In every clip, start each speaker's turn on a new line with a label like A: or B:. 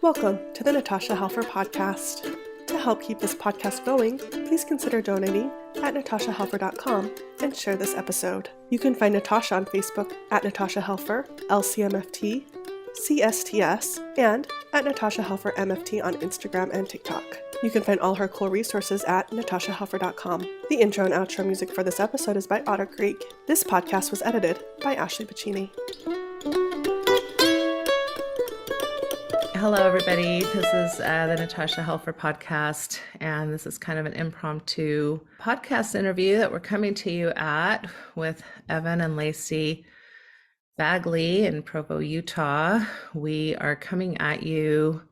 A: Welcome to the Natasha Helfer Podcast. To help keep this podcast going, please consider donating at natashahelfer.com and share this episode. You can find Natasha on Facebook at Natasha Helfer, LCMFT, CSTS, and at Natasha Helfer MFT on Instagram and TikTok. You can find all her cool resources at natashahelfer.com. The intro and outro music for this episode is by Otter Creek. This podcast was edited by Ashley Piccini.
B: Hello, everybody. This is the Natasha Helfer podcast, and this is kind of an impromptu podcast interview that we're coming to you at with Evan and Lacey Bagley in Provo, Utah. We are coming at you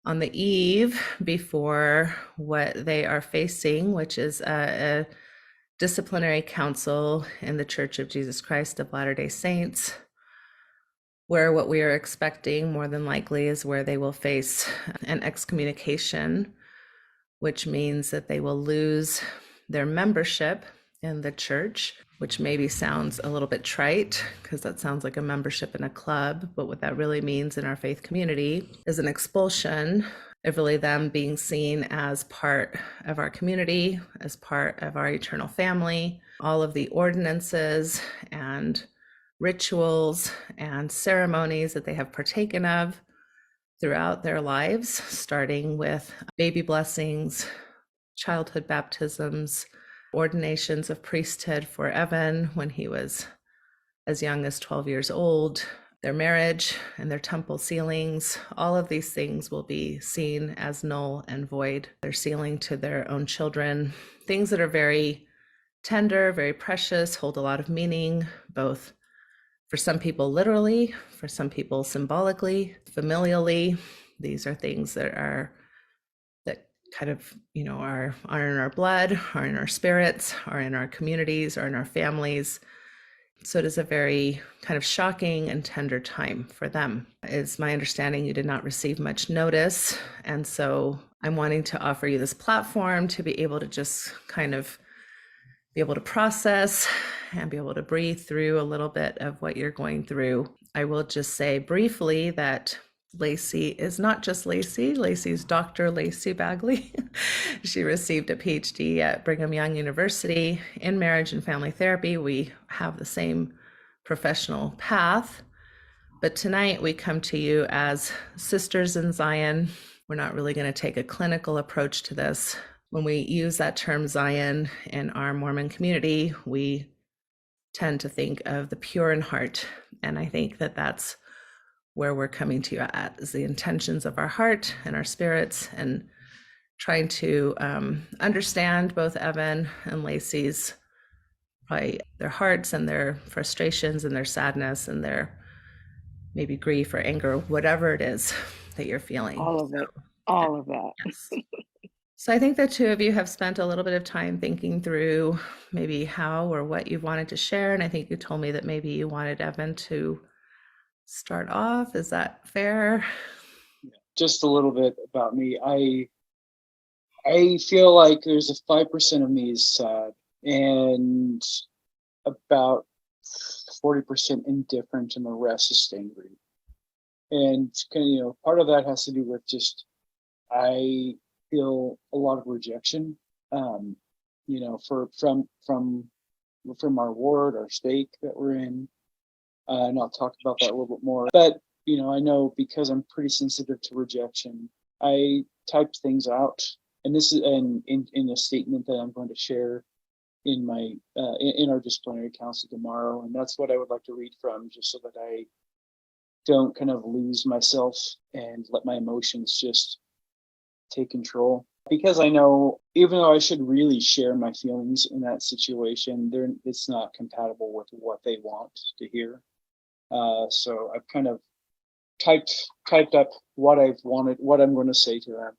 B: on the eve before what they are facing, which is a disciplinary council in the Church of Jesus Christ of Latter-day Saints, where what we are expecting more than likely is where they will face an excommunication, which means that they will lose their membership in the church, which maybe sounds a little bit trite because that sounds like a membership in a club. But what that really means in our faith community is an expulsion of really them being seen as part of our community, as part of our eternal family. All of the ordinances and rituals and ceremonies that they have partaken of throughout their lives, starting with baby blessings, childhood baptisms, ordinations of priesthood for Evan when he was as young as 12 years old, their marriage and their temple sealings. All of these things will be seen as null and void. Their sealing to their own children, things that are very tender, very precious, hold a lot of meaning, both for some people literally, for some people symbolically, familially. These are things that kind of, are in our blood, are in our spirits, are in our communities, are in our families. So it is a very kind of shocking and tender time for them. It's my understanding you did not receive much notice. And so I'm wanting to offer you this platform to be able to just kind of be able to process and be able to breathe through a little bit of what you're going through. I will just say briefly that Lacey is not just Lacey. Lacey's Dr. Lacey Bagley. She received a Ph.D. at Brigham Young University in marriage and family therapy. We have the same professional path, but tonight we come to you as sisters in Zion. We're not really going to take a clinical approach to this. When we use that term Zion in our Mormon community, we tend to think of the pure in heart. And I think that that's where we're coming to you at, is the intentions of our heart and our spirits, and trying to understand both Evan and Lacey's, probably their hearts and their frustrations and their sadness and their maybe grief or anger, whatever it is that you're feeling.
C: All of it, all of that.
B: Yes. So I think the two of you have spent a little bit of time thinking through maybe how or what you wanted to share. And I think you told me that maybe you wanted Evan to start off. Is that fair?
C: Just a little bit about me. I feel like there's a 5% of me is sad and about 40% indifferent, and the rest is angry. And part of that has to do with just I feel a lot of rejection, from our ward, our stake that we're in, and I'll talk about that a little bit more. But I know because I'm pretty sensitive to rejection, I typed things out, and this is in a statement that I'm going to share in my in our disciplinary council tomorrow, and that's what I would like to read from, just so that I don't kind of lose myself and let my emotions just take control. Because I know, even though I should really share my feelings in that situation, it's not compatible with what they want to hear. So I've kind of typed up what I've wanted, what I'm going to say to them,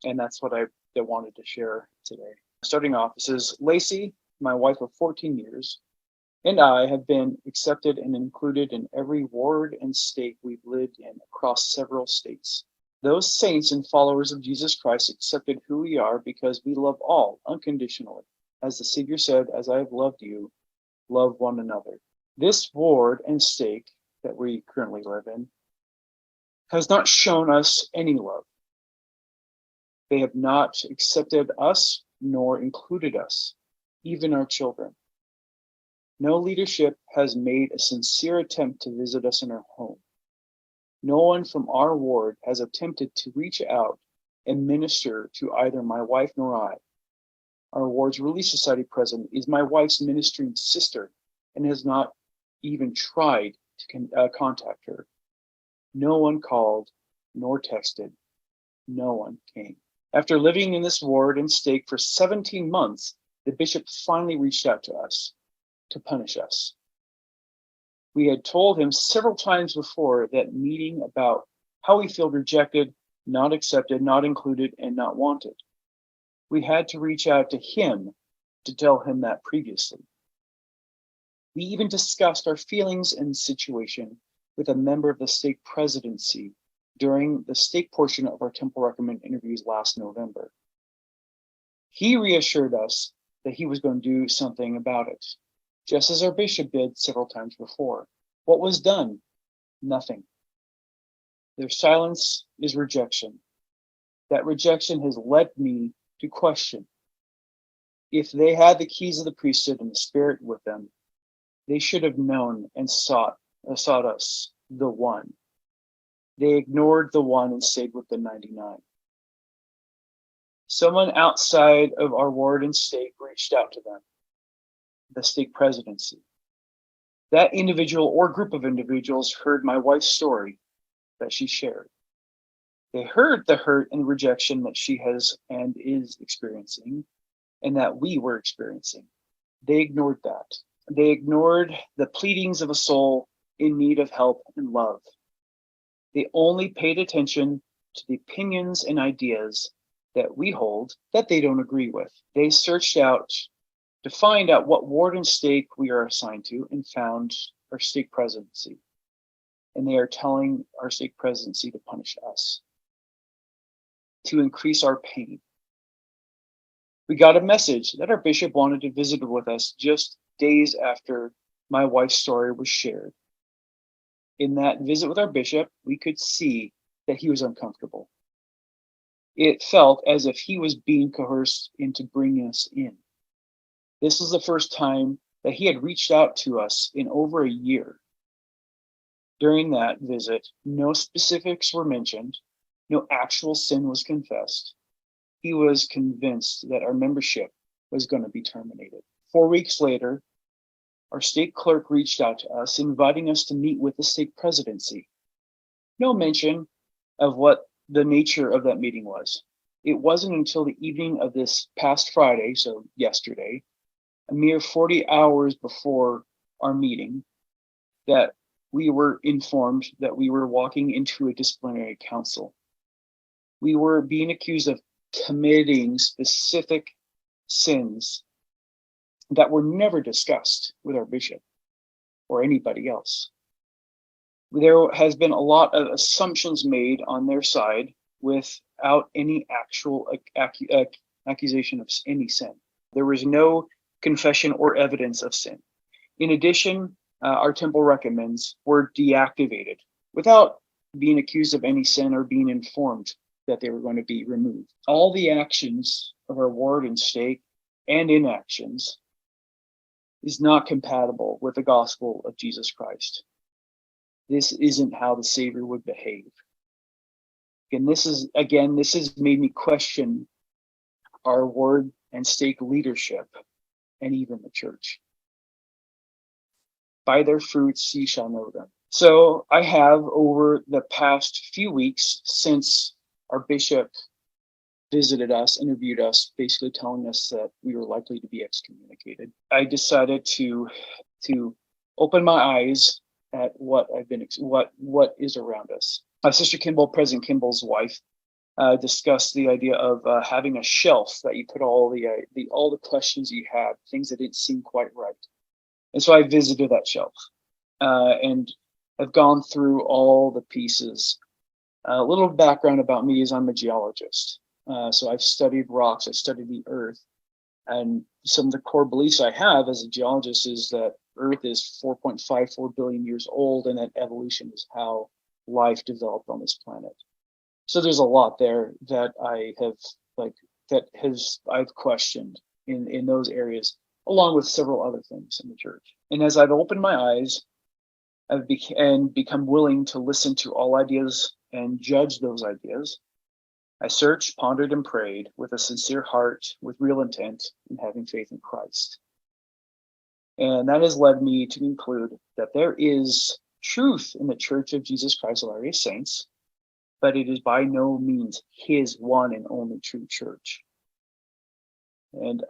C: and that's what I wanted to share today. Starting off, it says, Lacey, my wife of 14 years, and I have been accepted and included in every ward and state we've lived in across several states. Those saints and followers of Jesus Christ accepted who we are because we love all unconditionally. As the Savior said, as I have loved you, love one another. This ward and stake that we currently live in has not shown us any love. They have not accepted us nor included us, even our children. No leadership has made a sincere attempt to visit us in our home. No one from our ward has attempted to reach out and minister to either my wife nor I. Our ward's Relief Society president is my wife's ministering sister and has not even tried to contact her. No one called nor texted. No one came. After living in this ward and stake for 17 months, the bishop finally reached out to us to punish us. We had told him several times before that meeting about how we feel rejected, not accepted, not included, and not wanted. We had to reach out to him to tell him that previously. We even discussed our feelings and situation with a member of the stake presidency during the stake portion of our temple recommend interviews last November. He reassured us that he was going to do something about it, just as our bishop did several times before. What was done? Nothing. Their silence is rejection. That rejection has led me to question. If they had the keys of the priesthood and the Spirit with them, they should have known and sought us, the one. They ignored the one and stayed with the 99. Someone outside of our ward and stake reached out to them, the stake presidency. That individual or group of individuals heard my wife's story that she shared. They heard the hurt and rejection that she has and is experiencing and that we were experiencing. They ignored that. They ignored the pleadings of a soul in need of help and love. They only paid attention to the opinions and ideas that we hold that they don't agree with. They searched out to find out what ward and stake we are assigned to and found our stake presidency. And they are telling our stake presidency to punish us, to increase our pain. We got a message that our bishop wanted to visit with us just days after my wife's story was shared. In that visit with our bishop, we could see that he was uncomfortable. It felt as if he was being coerced into bringing us in. This was the first time that he had reached out to us in over a year. During that visit, no specifics were mentioned, no actual sin was confessed. He was convinced that our membership was going to be terminated. 4 weeks later, our stake clerk reached out to us, inviting us to meet with the stake presidency. No mention of what the nature of that meeting was. It wasn't until the evening of this past Friday, so yesterday, a mere 40 hours before our meeting, that we were informed that we were walking into a disciplinary council. We were being accused of committing specific sins that were never discussed with our bishop or anybody else. There has been a lot of assumptions made on their side without any actual accusation of any sin. There was no confession or evidence of sin. In addition, our temple recommends were deactivated without being accused of any sin or being informed that they were going to be removed. All the actions of our ward and stake and inactions is not compatible with the gospel of Jesus Christ. This isn't how the Savior would behave. And this has made me question our ward and stake leadership and even the church. By their fruits ye shall know them. So I have, over the past few weeks since our bishop visited us, interviewed us, basically telling us that we were likely to be excommunicated, I decided to open my eyes at what is around us. Sister Kimball, President Kimball's wife, discussed the idea of having a shelf that you put all the questions you had, things that didn't seem quite right. And so I visited that shelf and I've gone through all the pieces. A little background about me is I'm a geologist. So I've studied rocks, I studied the earth. And some of the core beliefs I have as a geologist is that Earth is 4.54 billion years old and that evolution is how life developed on this planet. So there's a lot there that I've questioned in those areas, along with several other things in the church. And as I've opened my eyes, I've become willing to listen to all ideas and judge those ideas. I searched, pondered, and prayed with a sincere heart, with real intent, in having faith in Christ. And that has led me to conclude that there is truth in the Church of Jesus Christ of Latter-day Saints, but it is by no means his one and only true church. And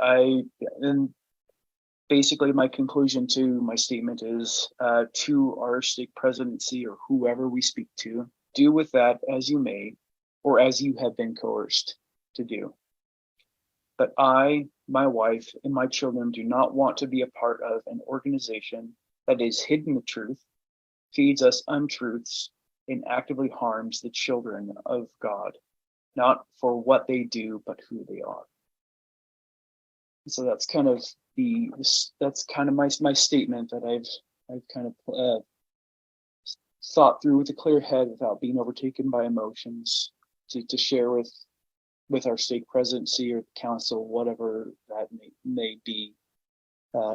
C: basically my conclusion to my statement is to our stake presidency or whoever we speak to, do with that as you may, or as you have been coerced to do. But I, my wife, and my children do not want to be a part of an organization that is hidden the truth, feeds us untruths, and actively harms the children of God, not for what they do, but who they are. So that's kind of my statement that I've kind of thought through with a clear head without being overtaken by emotions to share with our stake presidency or council, whatever that may be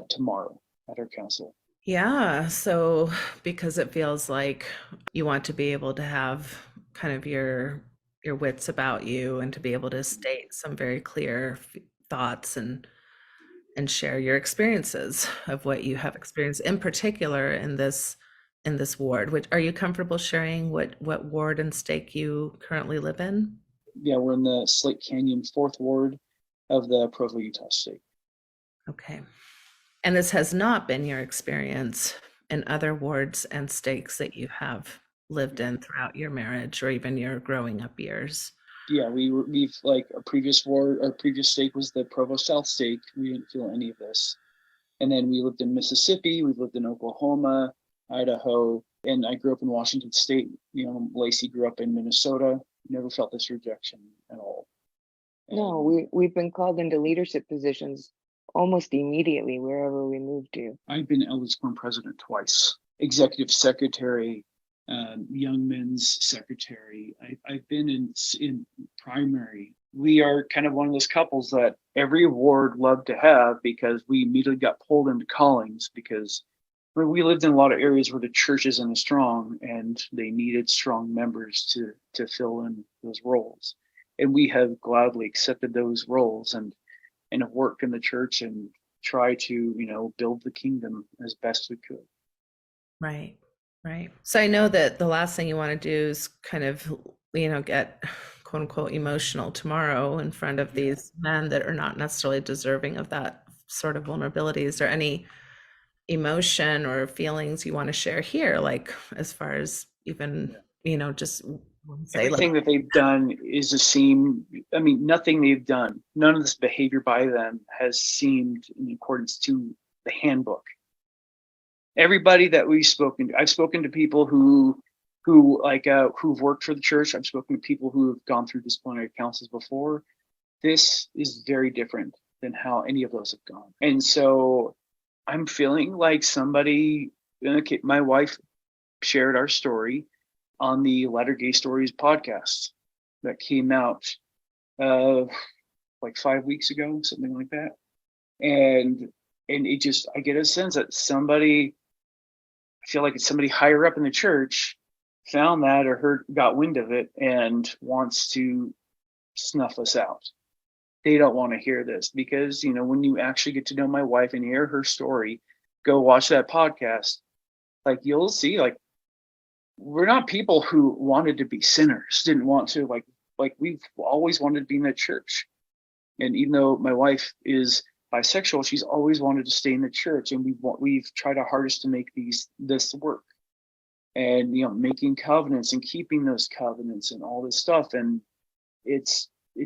C: tomorrow at our council.
B: Yeah, so because it feels like you want to be able to have kind of your wits about you and to be able to state some very clear thoughts and share your experiences of what you have experienced, in particular in this ward. Which, are you comfortable sharing what ward and stake you currently live in?
C: Yeah, we're in the Slate Canyon 4th Ward of the Provo, Utah State.
B: Okay. And this has not been your experience in other wards and stakes that you have lived in throughout your marriage or even your growing up years?
C: Yeah, we've like our previous stake was the Provo South Stake. We didn't feel any of this. And then we lived in Mississippi, we lived in Oklahoma, Idaho, and I grew up in Washington State. You know, Lacey grew up in Minnesota. Never felt this rejection at all.
D: No, we've been called into leadership positions almost immediately wherever we move to.
C: I've been Elders Quorum president twice, executive secretary, young men's secretary. I've been in primary. We are kind of one of those couples that every ward loved to have because we immediately got pulled into callings because we lived in a lot of areas where the church isn't as strong and they needed strong members to fill in those roles. And we have gladly accepted those roles and have worked in the church and try to, build the kingdom as best we could.
B: Right. Right. So I know that the last thing you want to do is kind of, get quote unquote emotional tomorrow in front of these men that are not necessarily deserving of that sort of vulnerability. Is there any emotion or feelings you want to share here, like as far as even, just say
C: everything that they've done is nothing they've done, none of this behavior by them has seemed in accordance to the handbook. Everybody that we've spoken to, I've spoken to people who've worked for the church. I've spoken to people who have gone through disciplinary councils before. This is very different than how any of those have gone. And so I'm feeling like my wife shared our story on the Latter Gay Stories podcast that came out like 5 weeks ago, something like that. And it just, I get a sense that I feel like it's somebody higher up in the church found that or got wind of it and wants to snuff us out. They don't want to hear this because, when you actually get to know my wife and hear her story, go watch that podcast. Like you'll see, like, we're not people who wanted to be sinners, didn't want to like we've always wanted to be in the church. And even though my wife is bisexual, she's always wanted to stay in the church, and we've tried our hardest to make this work, and making covenants and keeping those covenants and all this stuff. And it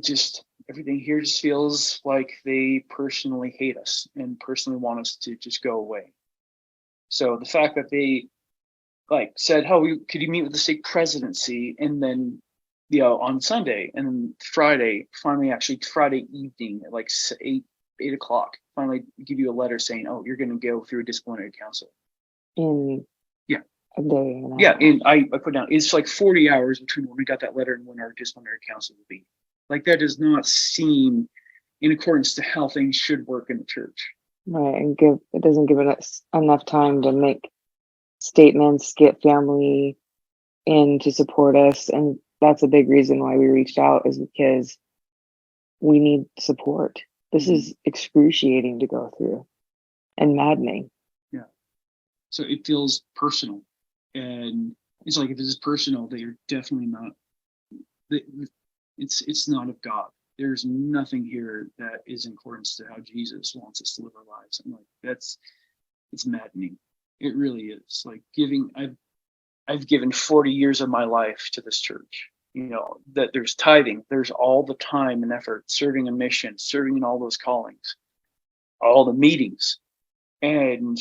C: just, everything here just feels like they personally hate us and personally want us to just go away. So the fact that they said, could you meet with the stake presidency, and then on Sunday, and then Friday evening at like 8 o'clock, finally give you a letter saying, oh, you're going to go through a disciplinary council.
D: a day and a
C: Yeah,
D: half.
C: and I put down, it's like 40 hours between when we got that letter and when our disciplinary council will be. Like, that does not seem in accordance to how things should work in the church.
D: Right, and it doesn't give us enough time to make statements, get family in to support us, and that's a big reason why we reached out, is because we need support. This is excruciating to go through and maddening.
C: Yeah. So it feels personal, and it's like, if this is personal, they are definitely not. It's not of God. There's nothing here that is in accordance to how Jesus wants us to live our lives. I'm like, it's maddening. It really is. Like, I've given 40 years of my life to this church. You know, that there's tithing, there's all the time and effort, serving a mission, serving in all those callings, all the meetings, and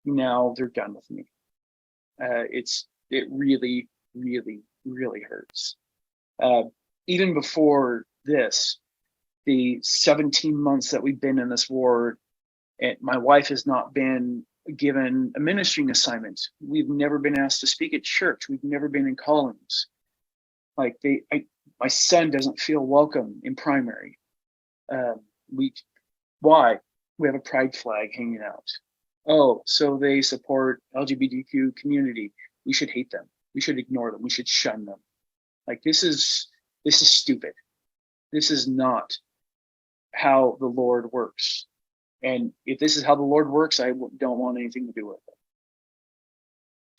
C: now they're done with me. It really, really, really hurts. Even before this, the 17 months that we've been in this ward, and my wife has not been given a ministering assignment. We've never been asked to speak at church. We've never been in callings. Like, my son doesn't feel welcome in primary. Why? We have a pride flag hanging out. Oh, so they support LGBTQ community. We should hate them. We should ignore them. We should shun them. Like, this is stupid. This is not how the Lord works. And if this is how the Lord works, I don't want anything to do with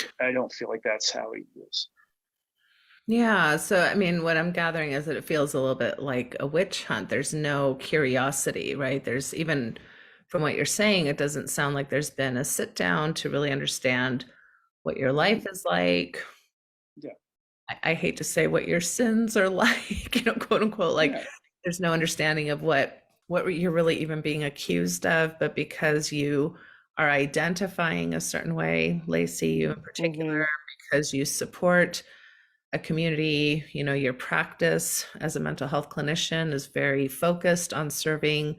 C: it. I don't feel like that's how he is.
B: Yeah. So, I mean, what I'm gathering is that it feels a little bit like a witch hunt. There's no curiosity, right? There's, even from what you're saying, it doesn't sound like there's been a sit down to really understand what your life is like.
C: Yeah.
B: I hate to say what your sins are like, quote unquote, like,
C: Yeah.
B: there's no understanding of what you're really even being accused of, but because you are identifying a certain way, Lacey, you in particular, because you support a community, your practice as a mental health clinician is very focused on serving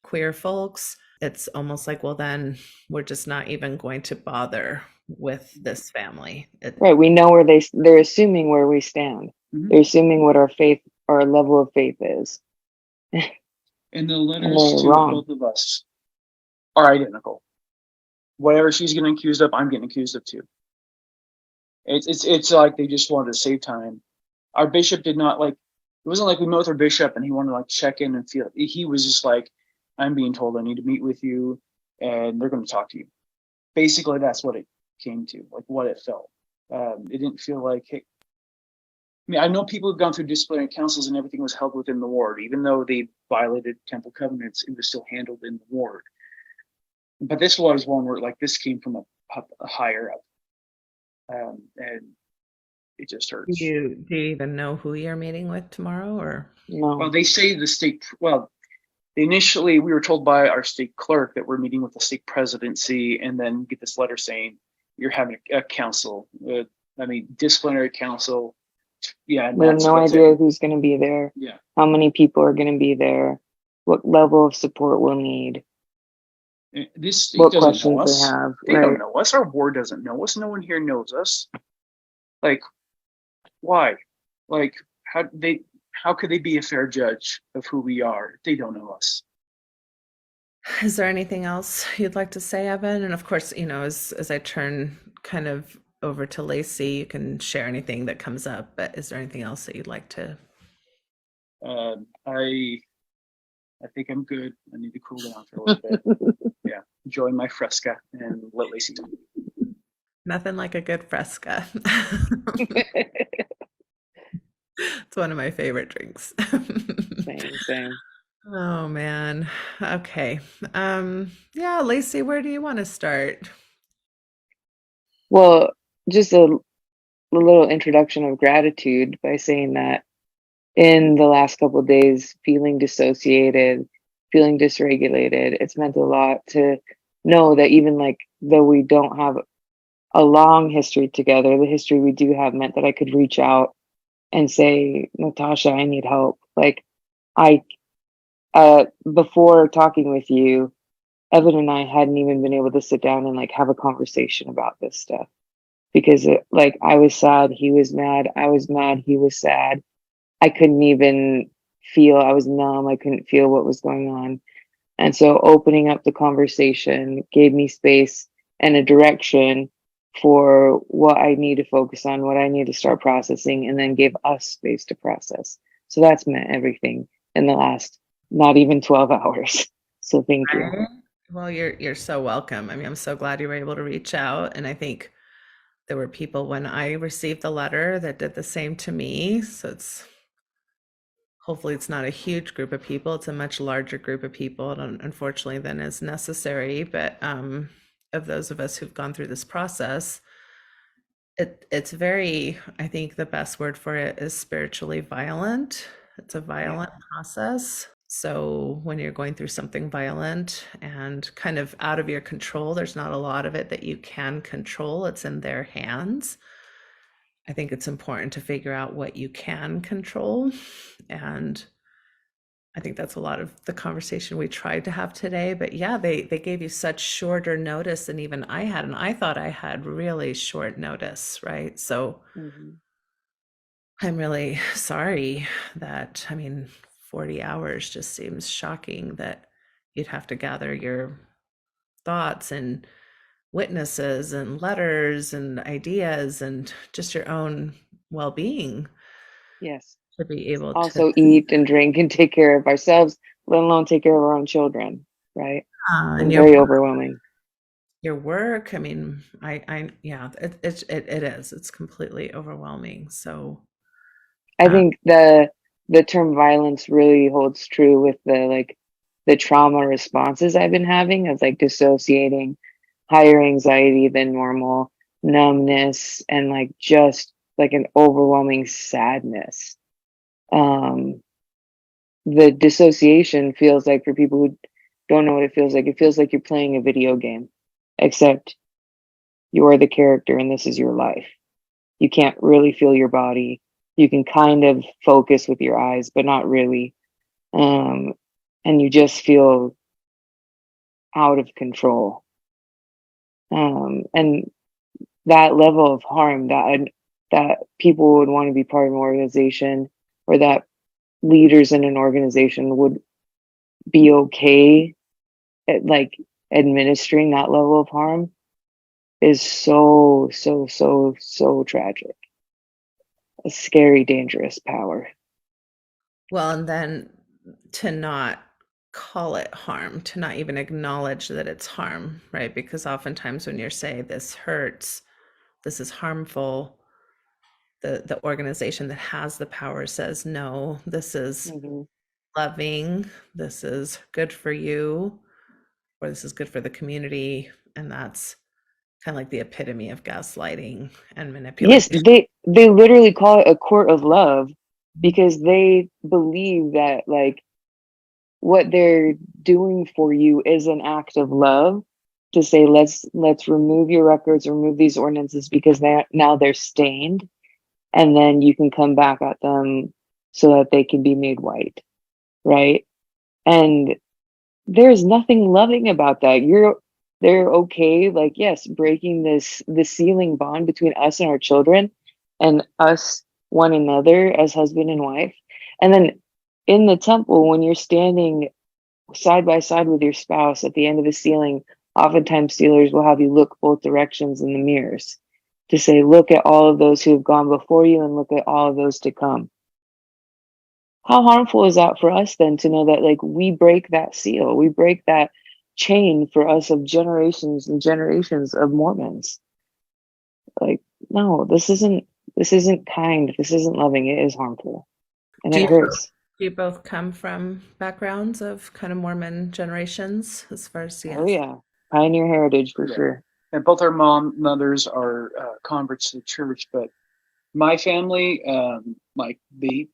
B: queer folks. It's almost like, well, then we're just not even going to bother with this family.
D: Right. We know where they're assuming where we stand.
C: Mm-hmm.
D: They're assuming what our level of faith is.
C: And the letters to both of us are identical. Whatever she's getting accused of, I'm getting accused of too. It's like they just wanted to save time. Our bishop did not, like, it wasn't like we met with our bishop and he wanted to, like, check in and feel. He was just like, I'm being told I need to meet with you and they're going to talk to you. Basically, that's what it came to, like, what it felt. It didn't feel like, hey, I mean, I know people have gone through disciplinary councils and everything was held within the ward. Even though they violated temple covenants, it was still handled in the ward. But this was one where, like, this came from a higher up. And it just hurts.
B: Do you even know who you're meeting with tomorrow, or?
D: No.
C: Well, they say initially we were told by our state clerk that we're meeting with the state presidency, and then get this letter saying you're having a council, disciplinary council. Yeah.
D: We have no idea who's going to be there.
C: Yeah.
D: How many people are going to be there? What level of support we'll need?
C: This state
D: what
C: doesn't
D: questions
C: know us.
D: they have.
C: They
D: right.
C: don't know us. Our ward doesn't know us. No one here knows us. Like, why? Like, how could they be a fair judge of who we are? They don't know us.
B: Is there anything else you'd like to say, Evan? And of course, as I turn kind of over to Lacey, you can share anything that comes up, but is there anything else that you'd like to?
C: I think I'm good. I need to cool down for a little bit. Yeah. Enjoy my Fresca and let Lacey talk.
B: Nothing like a good Fresca. It's one of my favorite drinks.
D: Same.
B: Oh man. Okay. Yeah, Lacey, where do you want to start?
D: Well, just a little introduction of gratitude by saying that in the last couple of days, feeling dissociated, feeling dysregulated, it's meant a lot to know that even like though we don't have a long history together, the history we do have meant that I could reach out and say, Natasha, I need help. Like before talking with you, Evan and I hadn't even been able to sit down and like have a conversation about this stuff because like I was sad, he was mad, I was mad, he was sad. I couldn't even feel, I was numb, I couldn't feel what was going on. And so opening up the conversation gave me space and a direction for what I need to focus on, what I need to start processing, and then gave us space to process. So that's meant everything in the last not even 12 hours. So thank you.
B: Right? Well, you're so welcome. I mean, I'm so glad you were able to reach out. And I think there were people when I received the letter that did the same to me. So hopefully it's not a huge group of people. It's a much larger group of people, and unfortunately than is necessary. But of those of us who've gone through this process, it's very, I think the best word for it is spiritually violent. It's a violent process. So when you're going through something violent and kind of out of your control, there's not a lot of it that you can control. It's in their hands. I think it's important to figure out what you can control. And I think that's a lot of the conversation we tried to have today. But yeah, they gave you such shorter notice than even I had. And I thought I had really short notice, right? So I'm really sorry that, I mean, 40 hours just seems shocking that you'd have to gather your thoughts and witnesses and letters and ideas and just your own well-being
D: Yes.
B: to be able
D: Also
B: to
D: eat and drink and take care of ourselves, let alone take care of our own children, right?
B: and
D: It's very overwhelming.
B: your work. I mean, I yeah, it is. It's completely overwhelming. So
D: I think the term violence really holds true with the trauma responses I've been having of like dissociating, higher anxiety than normal, numbness, and like just like an overwhelming sadness. The dissociation feels like, for people who don't know what it feels like you're playing a video game, except you are the character and this is your life. You can't really feel your body. You can kind of focus with your eyes, but not really. And you just feel out of control. And that level of harm that people would want to be part of an organization, or that leaders in an organization would be okay at like administering that level of harm, is so tragic. A scary, dangerous power.
B: well, and then to not call it harm, to not even acknowledge that it's harm, right? Because oftentimes when you're saying this hurts, this is harmful, the organization that has the power says, no, this is loving, this is good for you, or this is good for the community. And that's kind of like the epitome of gaslighting and
D: Yes,
B: manipulation.
D: they literally call it a court of love, because they believe that like what they're doing for you is an act of love, to say let's remove your records, remove these ordinances, because now they're stained, and then you can come back at them so that they can be made white, right? And there's nothing loving about that. They're okay, like, yes, breaking the sealing bond between us and our children, and us one another as husband and wife. And then in the temple, when you're standing side by side with your spouse at the end of the sealing, oftentimes sealers will have you look both directions in the mirrors to say, look at all of those who have gone before you and look at all of those to come. How harmful is that for us then, to know that like we break that seal, we break that chain for us of generations and generations of Mormons? Like, no, this isn't kind, this isn't loving, it is harmful, and
B: Do
D: it
B: you
D: hurts.
B: do you both come from backgrounds of kind of Mormon generations as far as
D: Oh yeah, pioneer heritage for sure.
C: And both our mothers are converts to the church, but my family, like they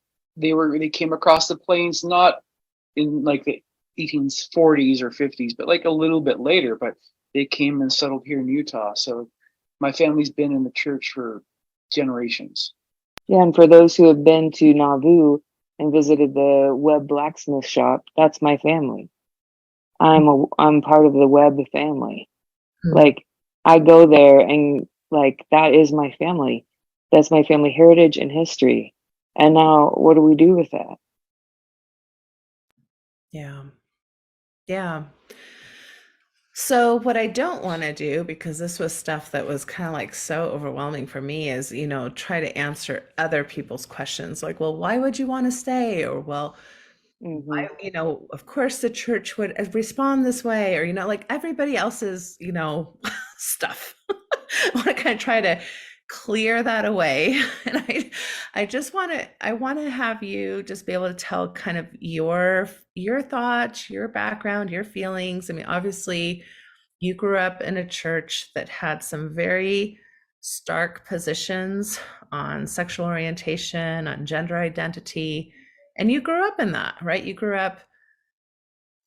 C: came across the plains not in like the 1840s or 50s, but like a little bit later. But they came and settled here in Utah, so my family's been in the church for generations.
D: Yeah, and for those who have been to Nauvoo and visited the Webb blacksmith shop, that's my family. I'm part of the Webb family.
B: Mm.
D: Like, I go there and Like, that is my family. That's my family heritage and history. And now what do we do with that?
B: Yeah. Yeah. So what I don't want to do, because this was stuff that was kind of like so overwhelming for me, is, try to answer other people's questions. Like, well, why would you want to stay? Or, well,
D: Hmm.
B: of course the church would respond this way, or, like everybody else's, stuff. I want to kind of try to clear that away. And I want to have you just be able to tell kind of your thoughts, your background, your feelings. I mean, obviously you grew up in a church that had some very stark positions on sexual orientation, on gender identity, and you grew up in that, right? You grew up,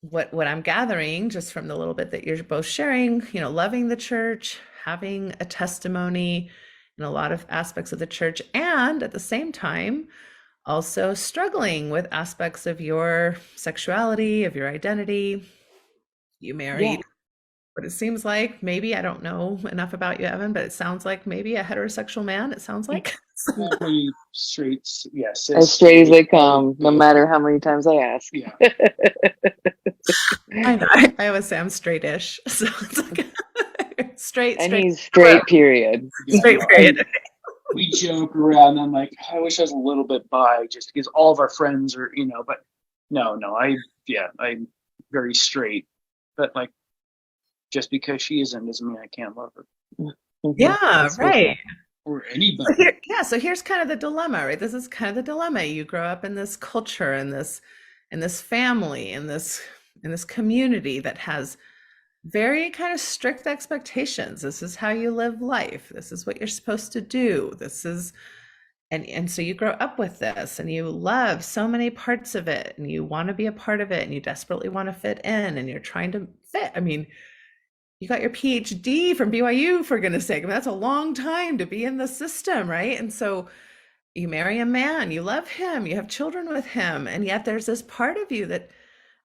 B: what I'm gathering just from the little bit that you're both sharing, loving the church, having a testimony in a lot of aspects of the church, and at the same time also struggling with aspects of your sexuality, of your identity. You
D: Yeah.
B: married what it seems like, maybe, I don't know enough about you, Evan, but it sounds like maybe a heterosexual man, it sounds like.
C: Pretty straight, yes.
D: As straight as they come, no matter how many times I ask.
C: Yeah.
B: I know. I always say I'm straight-ish. So it's like straight,
D: And
B: straight,
D: he's straight, period.
C: Yeah.
B: straight period.
C: We joke around. I'm like, I wish I was a little bit bi, just because all of our friends are, but no, I'm very straight. But like, just because she isn't doesn't mean I can't love her
B: Yeah,
D: That's
B: right.
C: or
B: So
C: anybody.
B: so here's kind of the dilemma, right? This is kind of the dilemma. You grow up in this culture, in this family, in this community that has very kind of strict expectations. This is how you live life. This is what you're supposed to do. And so you grow up with this, and you love so many parts of it, and you want to be a part of it, and you desperately want to fit in, and you're trying to fit. I mean, you got your Ph.D. from BYU, for goodness sake. I mean, that's a long time to be in the system, right? And so you marry a man, you love him, you have children with him, and yet there's this part of you that,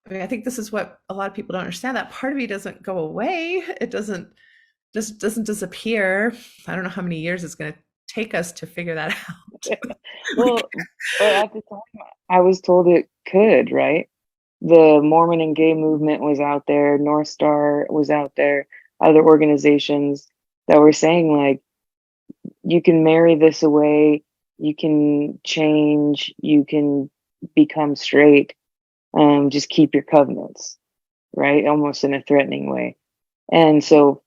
B: I mean, I think this is what a lot of people don't understand. That part of you doesn't go away. It doesn't disappear. I don't know how many years it's going to take us to figure that out.
D: Well, but at the time, I was told it could, right? The Mormon and gay movement was out there, North Star was out there, other organizations that were saying, like, you can marry this away, you can change, you can become straight, just keep your covenants, right? Almost in a threatening way. And so,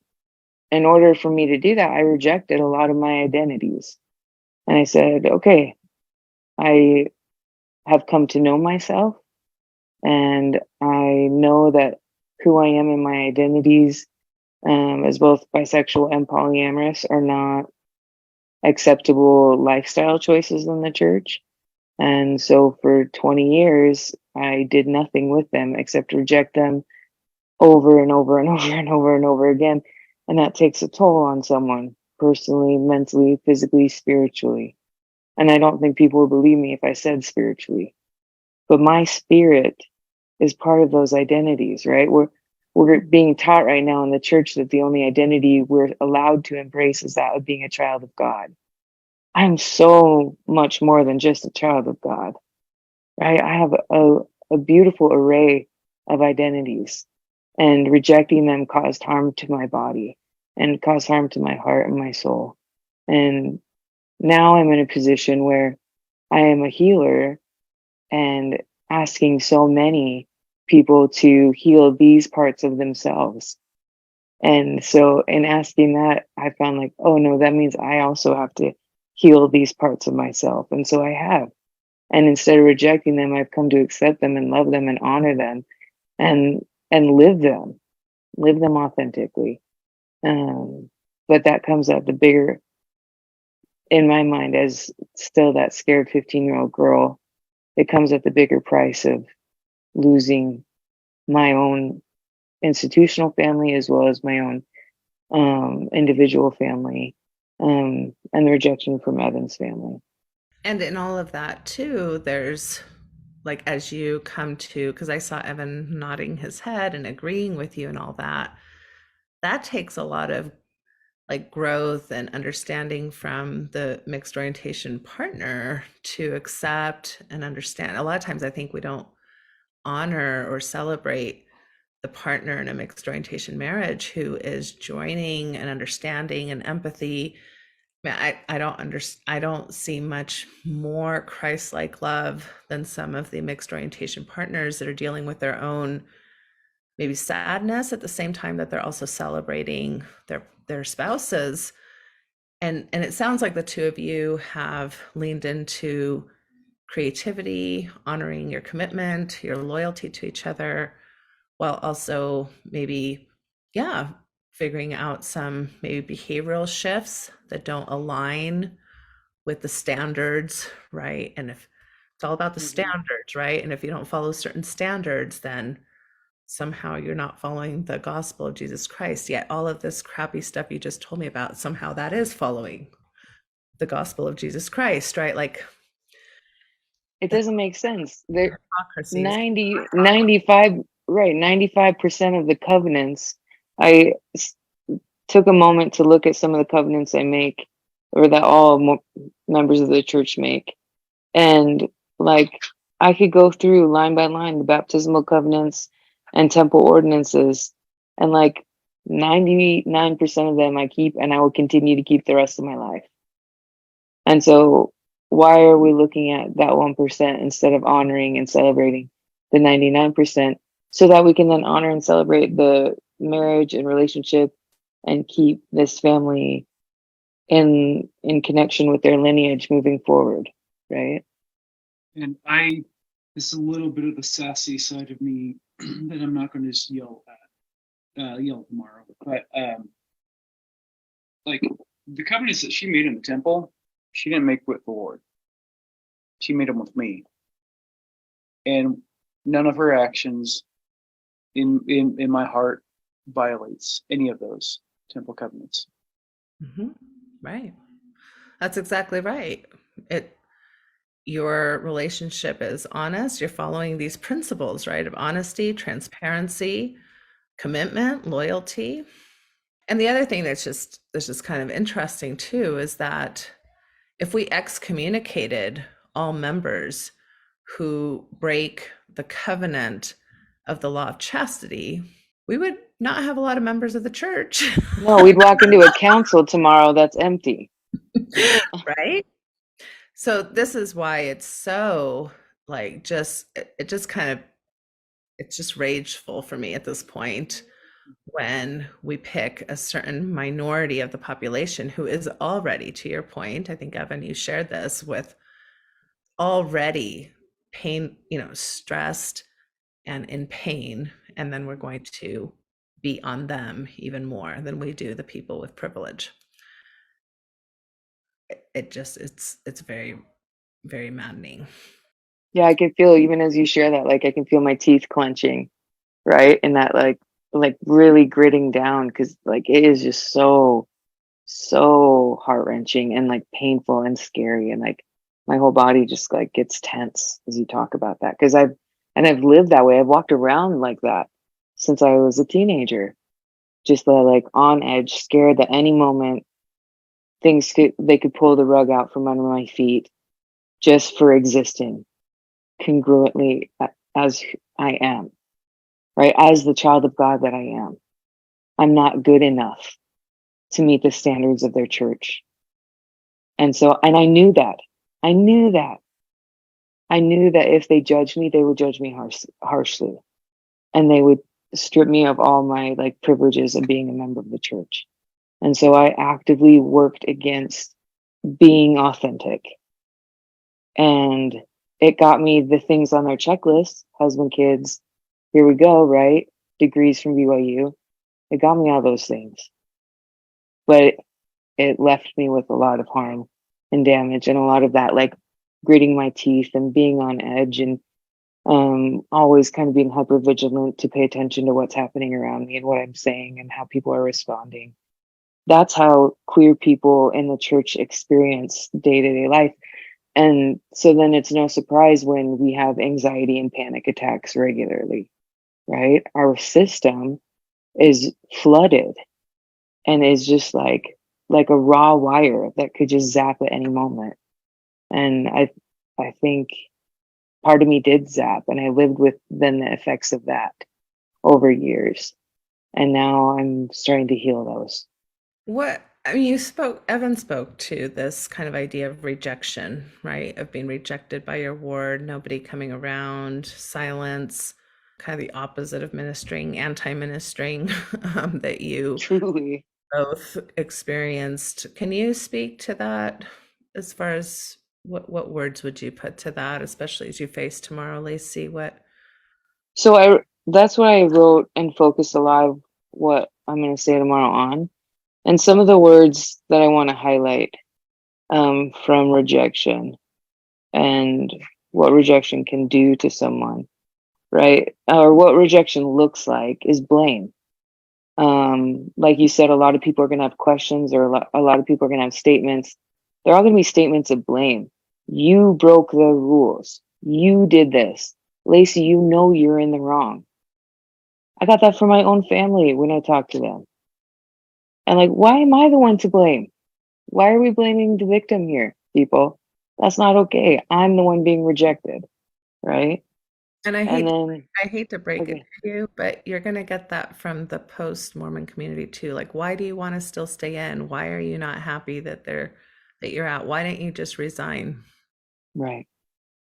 D: in order for me to do that, I rejected a lot of my identities. And I said, okay, I have come to know myself, and I know that who I am and my identities, as both bisexual and polyamorous, are not acceptable lifestyle choices in the church. And so for 20 years, I did nothing with them except reject them over and over and over and over and over again. And that takes a toll on someone personally, mentally, physically, spiritually. And I don't think people would believe me if I said spiritually. But my spirit is part of those identities, right? We're being taught right now in the church that the only identity we're allowed to embrace is that of being a child of God. I'm so much more than just a child of God, right? I have a beautiful array of identities, and rejecting them caused harm to my body and caused harm to my heart and my soul. And now I'm in a position where I am a healer and asking so many people to heal these parts of themselves. And so in asking that, I found like, oh no, that means I also have to heal these parts of myself. And so I have. And instead of rejecting them, I've come to accept them and love them and honor them and live them authentically. But that comes at the bigger, in my mind, as still that scared 15-year-old girl, it comes at the bigger price of losing my own institutional family as well as my own individual family, and the rejection from Evan's family.
B: And in all of that too, there's, like, as you come to, because I saw Evan nodding his head and agreeing with you and all that, that takes a lot of like growth and understanding from the mixed orientation partner to accept and understand. A lot of times I think we don't honor or celebrate the partner in a mixed orientation marriage who is joining and understanding and empathy. I don't see much more Christ-like love than some of the mixed orientation partners that are dealing with their own maybe sadness at the same time that they're also celebrating their spouses. And it sounds like the two of you have leaned into creativity, honoring your commitment, your loyalty to each other, while also maybe, yeah, figuring out some maybe behavioral shifts that don't align with the standards, right? And if it's all about the standards, right? And if you don't follow certain standards, then somehow you're not following the gospel of Jesus Christ. Yet all of this crappy stuff you just told me about, somehow that is following the gospel of Jesus Christ, right? Like,
D: It doesn't make sense. There
B: hypocrisies.
D: 95, right, 95% of the covenants, I took a moment to look at some of the covenants I make, or that all members of the church make. And like, I could go through line by line the baptismal covenants and temple ordinances, and like 99% of them I keep, and I will continue to keep the rest of my life. And so why are we looking at that 1% instead of honoring and celebrating the 99%, so that we can then honor and celebrate the marriage and relationship and keep this family in connection with their lineage moving forward, right?
C: And this is a little bit of the sassy side of me that I'm not going to just yell tomorrow. But like the covenants that she made in the temple, she didn't make with the Lord. She made them with me. And none of her actions in my heart violates any of those temple covenants.
B: Mm-hmm. Right. That's exactly right. Your relationship is honest. You're following these principles, right? Of honesty, transparency, commitment, loyalty. And the other thing that's just kind of interesting too is that if we excommunicated all members who break the covenant of the law of chastity, we would not have a lot of members of the church.
D: No, we'd walk into a council tomorrow that's empty.
B: Right? So this is why it's so like it's just rageful for me at this point when we pick a certain minority of the population who is already, to your point, I think Evan, you shared this, with already pain, stressed and in pain, and then we're going to be on them even more than we do the people with privilege. It's very, very maddening.
D: Yeah, I can feel, even as you share that, like I can feel my teeth clenching, right? And that like really gritting down, because like it is just so heart-wrenching and like painful and scary, and like my whole body just like gets tense as you talk about that, because I've lived that way. I've walked around like that since I was a teenager, just like on edge, scared that any moment they could pull the rug out from under my feet just for existing congruently as I am, right? As the child of God that I am. I'm not good enough to meet the standards of their church. And so, and I knew that if they judged me, they would judge me harshly, and they would strip me of all my like privileges of being a member of the church. And so I actively worked against being authentic, and it got me the things on their checklist: husband, kids, here we go, right? Degrees from BYU. It got me all those things, but it left me with a lot of harm and damage, and a lot of that like gritting my teeth and being on edge, and always kind of being hyper vigilant to pay attention to what's happening around me and what I'm saying and how people are responding. That's how queer people in the church experience day-to-day life. And so then it's no surprise when we have anxiety and panic attacks regularly, right? Our system is flooded and is just like a raw wire that could just zap at any moment. And I think part of me did zap, and I lived with then the effects of that over years. And now I'm starting to heal those.
B: Evan spoke to this kind of idea of rejection, right? Of being rejected by your ward, nobody coming around, silence, kind of the opposite of ministering, anti-ministering, that you
D: Truly.
B: both experienced. Can you speak to that as far as what words would you put to that, especially as you face tomorrow, Lacey?
D: So that's what I wrote and focused a lot of what I'm going to say tomorrow on. And some of the words that I want to highlight from rejection and what rejection can do to someone, right? Or what rejection looks like is blame. Like you said, a lot of people are going to have questions, or a lot of people are going to have statements. They're all going to be statements of blame. You broke the rules. You did this. Lacey, you know you're in the wrong. I got that from my own family when I talked to them. And like, why am I the one to blame? Why are we blaming the victim here, people? That's not okay. I'm the one being rejected, right?
B: And I hate to break it
D: Okay.
B: to you, but you're going to get that from the post-Mormon community too. Like, why do you want to still stay in? Why are you not happy that you're out? Why don't you just resign?
D: Right.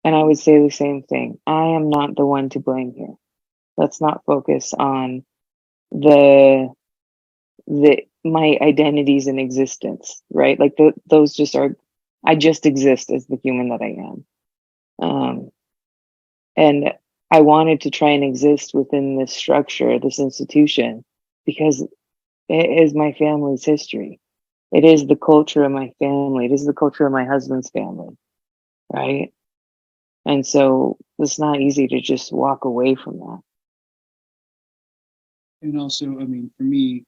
D: And I would say the same thing. I am not the one to blame here. Let's not focus on my identities in existence, right? Like those just are, I just exist as the human that I am. And I wanted to try and exist within this structure, this institution, because it is my family's history. It is the culture of my family. It is the culture of my husband's family, right? And so it's not easy to just walk away from that.
C: And also, I mean, for me,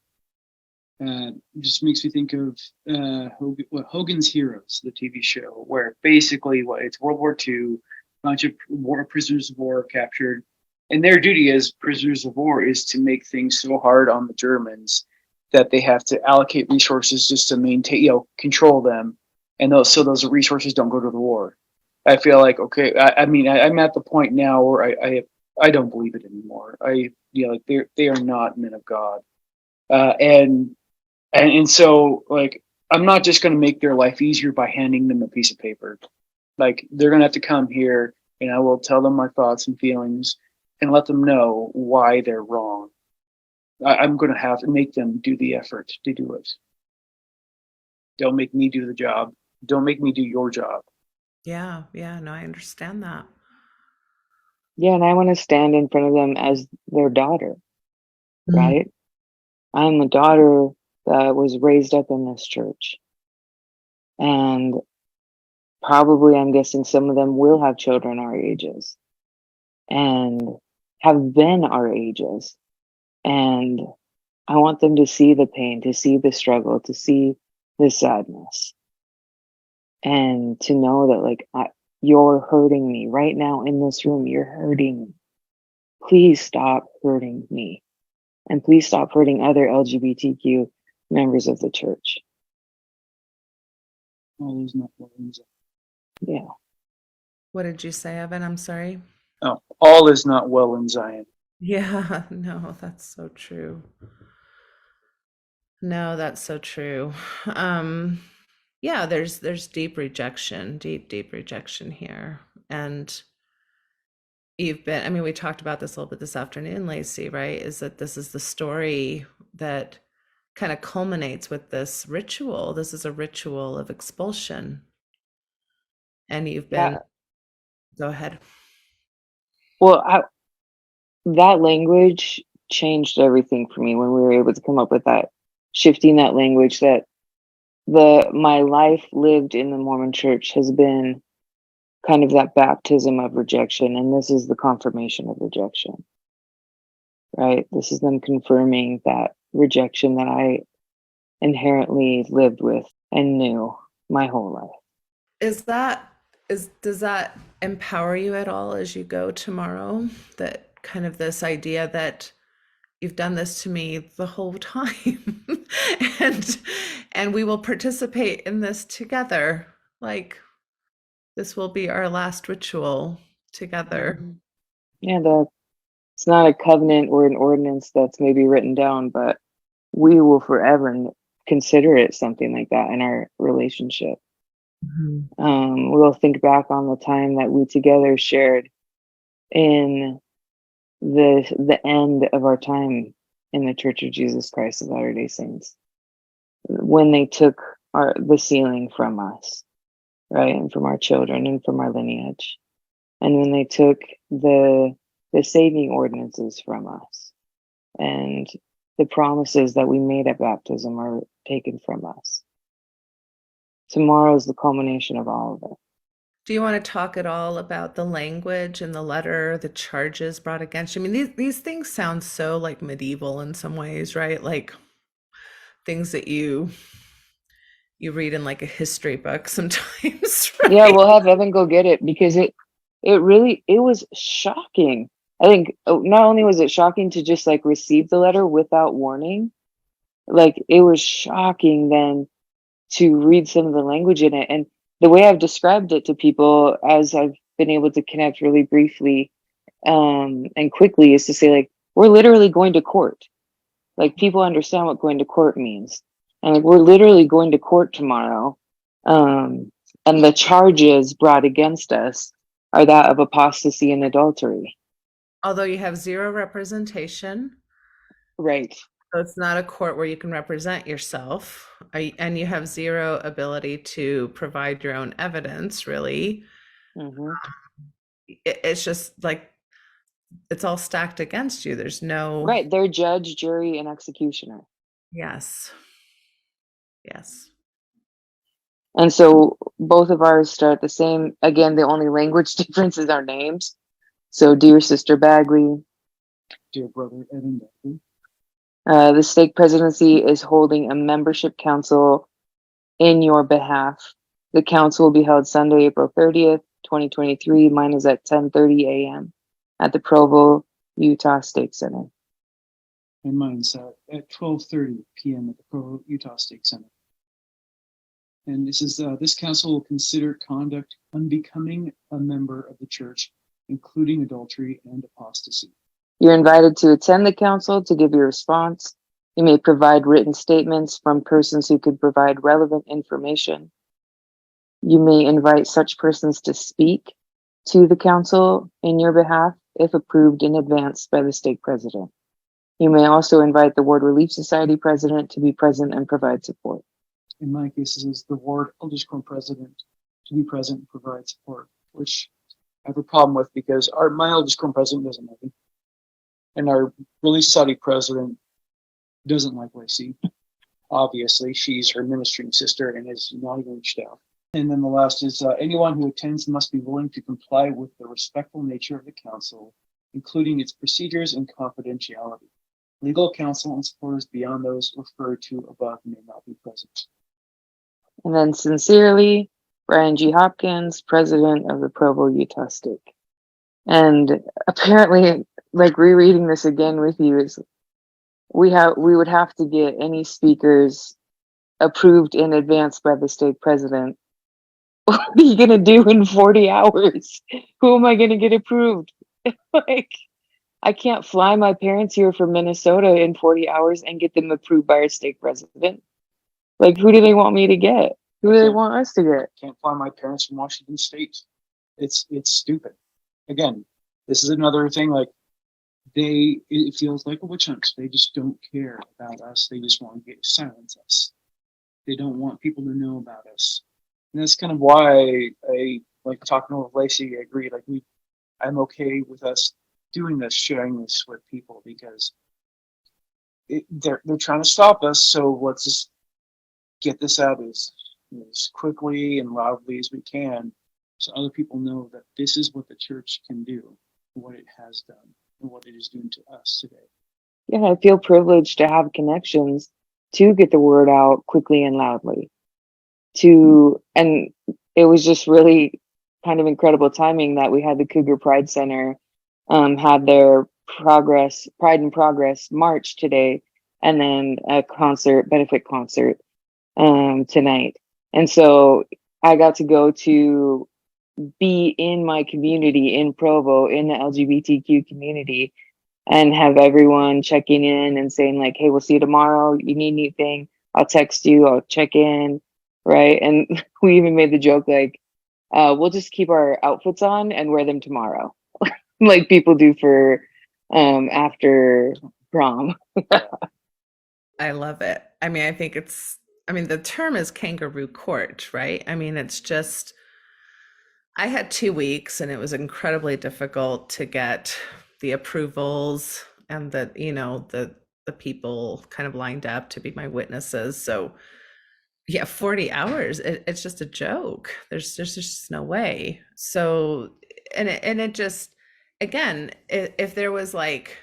C: it just makes me think of Hogan's Heroes, the TV show, where basically it's World War II, a bunch of prisoners of war are captured, and their duty as prisoners of war is to make things so hard on the Germans that they have to allocate resources just to maintain, control them, and those resources don't go to the war. I feel like, okay, I mean, I'm at the point now where I don't believe it anymore. They are not men of God, and so, like, I'm not just going to make their life easier by handing them a piece of paper. Like, they're going to have to come here, and I will tell them my thoughts and feelings and let them know why they're wrong. I'm going to have to make them do the effort to do it. Don't make me do the job. Don't make me do your job.
B: Yeah, no, I understand that.
D: Yeah, and I want to stand in front of them as their daughter, right? I'm a daughter that was raised up in this church. And probably, I'm guessing some of them will have children our ages and have been our ages. And I want them to see the pain, to see the struggle, to see the sadness. And to know that, like, you're hurting me right now in this room. You're hurting me. Please stop hurting me. And please stop hurting other LGBTQ members of the church.
C: All is not well in Zion.
D: Yeah.
B: What did you say, Evan? I'm sorry.
C: Oh, all is not well in Zion.
B: Yeah, no, that's so true. No, that's so true. Yeah, there's deep rejection, deep rejection here. And we talked about this a little bit this afternoon, Lacey, right? Is that this is the story that kind of culminates with this ritual. This is a ritual of expulsion. And you've been, go ahead.
D: Well, that language changed everything for me when we were able to come up with that, shifting that language, that my life lived in the Mormon church has been kind of that baptism of rejection, and this is the confirmation of rejection, right? This is them confirming that rejection that I inherently lived with and knew my whole life.
B: Does that empower you at all as you go tomorrow? That kind of this idea that you've done this to me the whole time, and we will participate in this together. Like, this will be our last ritual together.
D: Yeah, it's not a covenant or an ordinance that's maybe written down, but we will forever consider it something like that in our relationship. We'll think back on the time that we together shared in the end of our time in the Church of Jesus Christ of Latter-day Saints, when they took the sealing from us, right, and from our children and from our lineage, and when they took the saving ordinances from us, and the promises that we made at baptism are taken from us. Tomorrow is the culmination of all of it.
B: Do you want to talk at all about the language in the letter, the charges brought against you? I mean, these things sound so like medieval in some ways, right? Like things that you read in like a history book sometimes, right?
D: Yeah, we'll have Evan go get it, because it was shocking. I think not only was it shocking to just like receive the letter without warning, like it was shocking then to read some of the language in it. And the way I've described it to people, as I've been able to connect really briefly and quickly, is to say, like, we're literally going to court. Like, people understand what going to court means. And like, we're literally going to court tomorrow. And the charges brought against us are that of apostasy and adultery.
B: Although you have zero representation.
D: Right.
B: So it's not a court where you can represent yourself, and you have zero ability to provide your own evidence, really. It's just like, it's all stacked against you. There's no...
D: Right. They're judge, jury, and executioner.
B: Yes.
D: And so both of ours start the same. Again, the only language difference is our names. So, dear Sister Bagley.
C: Dear Brother Evan Bagley.
D: The stake presidency is holding a membership council in your behalf. The council will be held Sunday, April 30th, 2023. Mine is at 10:30 a.m. at the Provo, Utah Stake Center.
C: And mine's at 12:30 p.m. at the Provo, Utah Stake Center. And this is this council will consider conduct unbecoming a member of the church, including adultery and apostasy.
D: You're invited to attend the council to give your response. You may provide written statements from persons who could provide relevant information. You may invite such persons to speak to the council in your behalf if approved in advance by the stake president. You may also invite the Ward Relief Society president to be present and provide support.
C: In my case, this is the Ward Elders Quorum president to be present and provide support, which I have a problem with because my Elders Quorum president doesn't like me. And our Relief Society president doesn't like Lacey. Obviously, she's her ministering sister and is not even reached out. And then the last is anyone who attends must be willing to comply with the respectful nature of the council, including its procedures and confidentiality. Legal counsel and supporters beyond those referred to above may not be present.
D: And then sincerely, Brian G. Hopkins, president of the Provo, Utah Stake. And apparently, like, rereading this again with you, is we would have to get any speakers approved in advance by the stake president. What are you gonna do in 40 hours? Who am I gonna get approved? Like, I can't fly my parents here from Minnesota in 40 hours and get them approved by our stake president. Like, who do they want me to get? Who do they want us to get?
C: Can't fly my parents from Washington State. It's stupid. Again, this is another thing, like, it feels like a witch hunt. They just don't care about us. They just want to silence us. They don't want people to know about us. And that's kind of why I like talking with Lacey. I agree. Like, I'm okay with us doing this, sharing this with people, because they're trying to stop us. So let's just get this out as quickly and loudly as we can, so other people know that this is what the church can do, what it has done, and what it is doing to us today.
D: Yeah, I feel privileged to have connections to get the word out quickly and loudly. And it was just really kind of incredible timing that we had the Cougar Pride Center had their Pride and Progress march today, and then a benefit concert tonight. And so I got to go to be in my community in Provo, in the LGBTQ community, and have everyone checking in and saying like, hey, we'll see you tomorrow. You need anything? I'll text you, I'll check in. Right. And we even made the joke like, we'll just keep our outfits on and wear them tomorrow, like people do for after prom.
B: I love it. I mean, the term is kangaroo court, right? I mean, it's just, I had 2 weeks and it was incredibly difficult to get the approvals and the people kind of lined up to be my witnesses. So yeah, 40 hours, it's just a joke. There's just no way. So, and it just, again, if there was like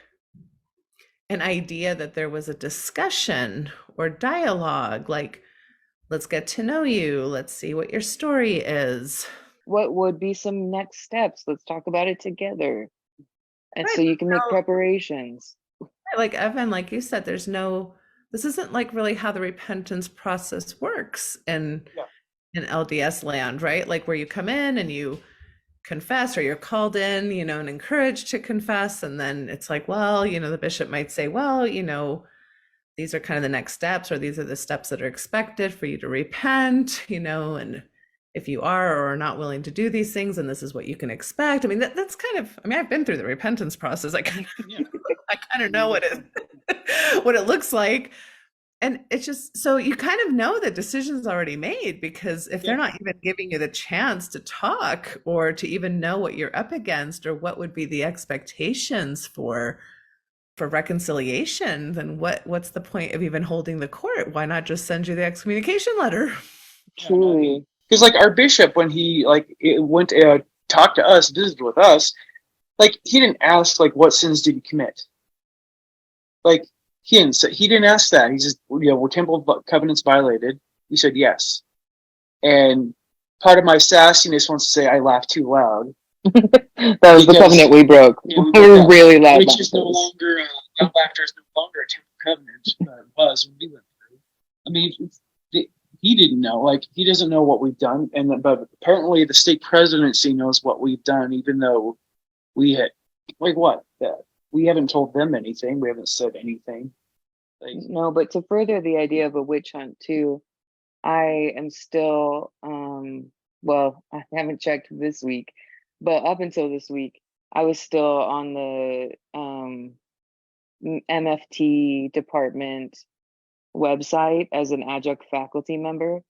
B: an idea that there was a discussion or dialogue, like, let's get to know you, let's see what your story is.
D: What would be some next steps? Let's talk about it together. And
B: Right.
D: so you can make preparations.
B: Like Evan, like you said, this isn't like really how the repentance process works in LDS land, right? Like where you come in and you confess, or you're called in, and encouraged to confess. And then it's like, well, the bishop might say, well, these are kind of the next steps, or these are the steps that are expected for you to repent, and if you are or are not willing to do these things, and this is what you can expect. I mean, that's kind of, I've been through the repentance process. I kind of know what it looks like. And it's just, so you kind of know the decision's already made, because if they're not even giving you the chance to talk or to even know what you're up against or what would be the expectations for reconciliation, then what's the point of even holding the court? Why not just send you the excommunication letter?
D: Truly.
C: Because like our bishop, when he went to talk to us, visited with us, like he didn't ask like what sins did you commit. Like he didn't ask that. He just, were temple covenants violated? We said yes. And part of my sassiness wants to say I laughed too loud.
D: That was the covenant we broke. We were really loud.
C: Which is no longer laughter is no longer a temple covenant. It was when we went through. I mean, he didn't know. Like he doesn't know what we've done, but apparently the state presidency knows what we've done, even though we had we haven't told them anything. We haven't said anything.
D: No, but to further the idea of a witch hunt too, I am still well, I haven't checked this week, but up until this week, I was still on the MFT department website as an adjunct faculty member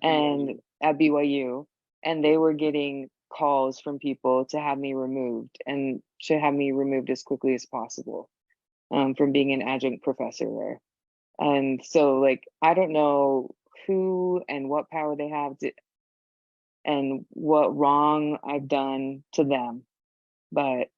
D: and at BYU, and they were getting calls from people to have me removed and to have me removed as quickly as possible from being an adjunct professor there. And so like I don't know who and what power they have and what wrong I've done to them, but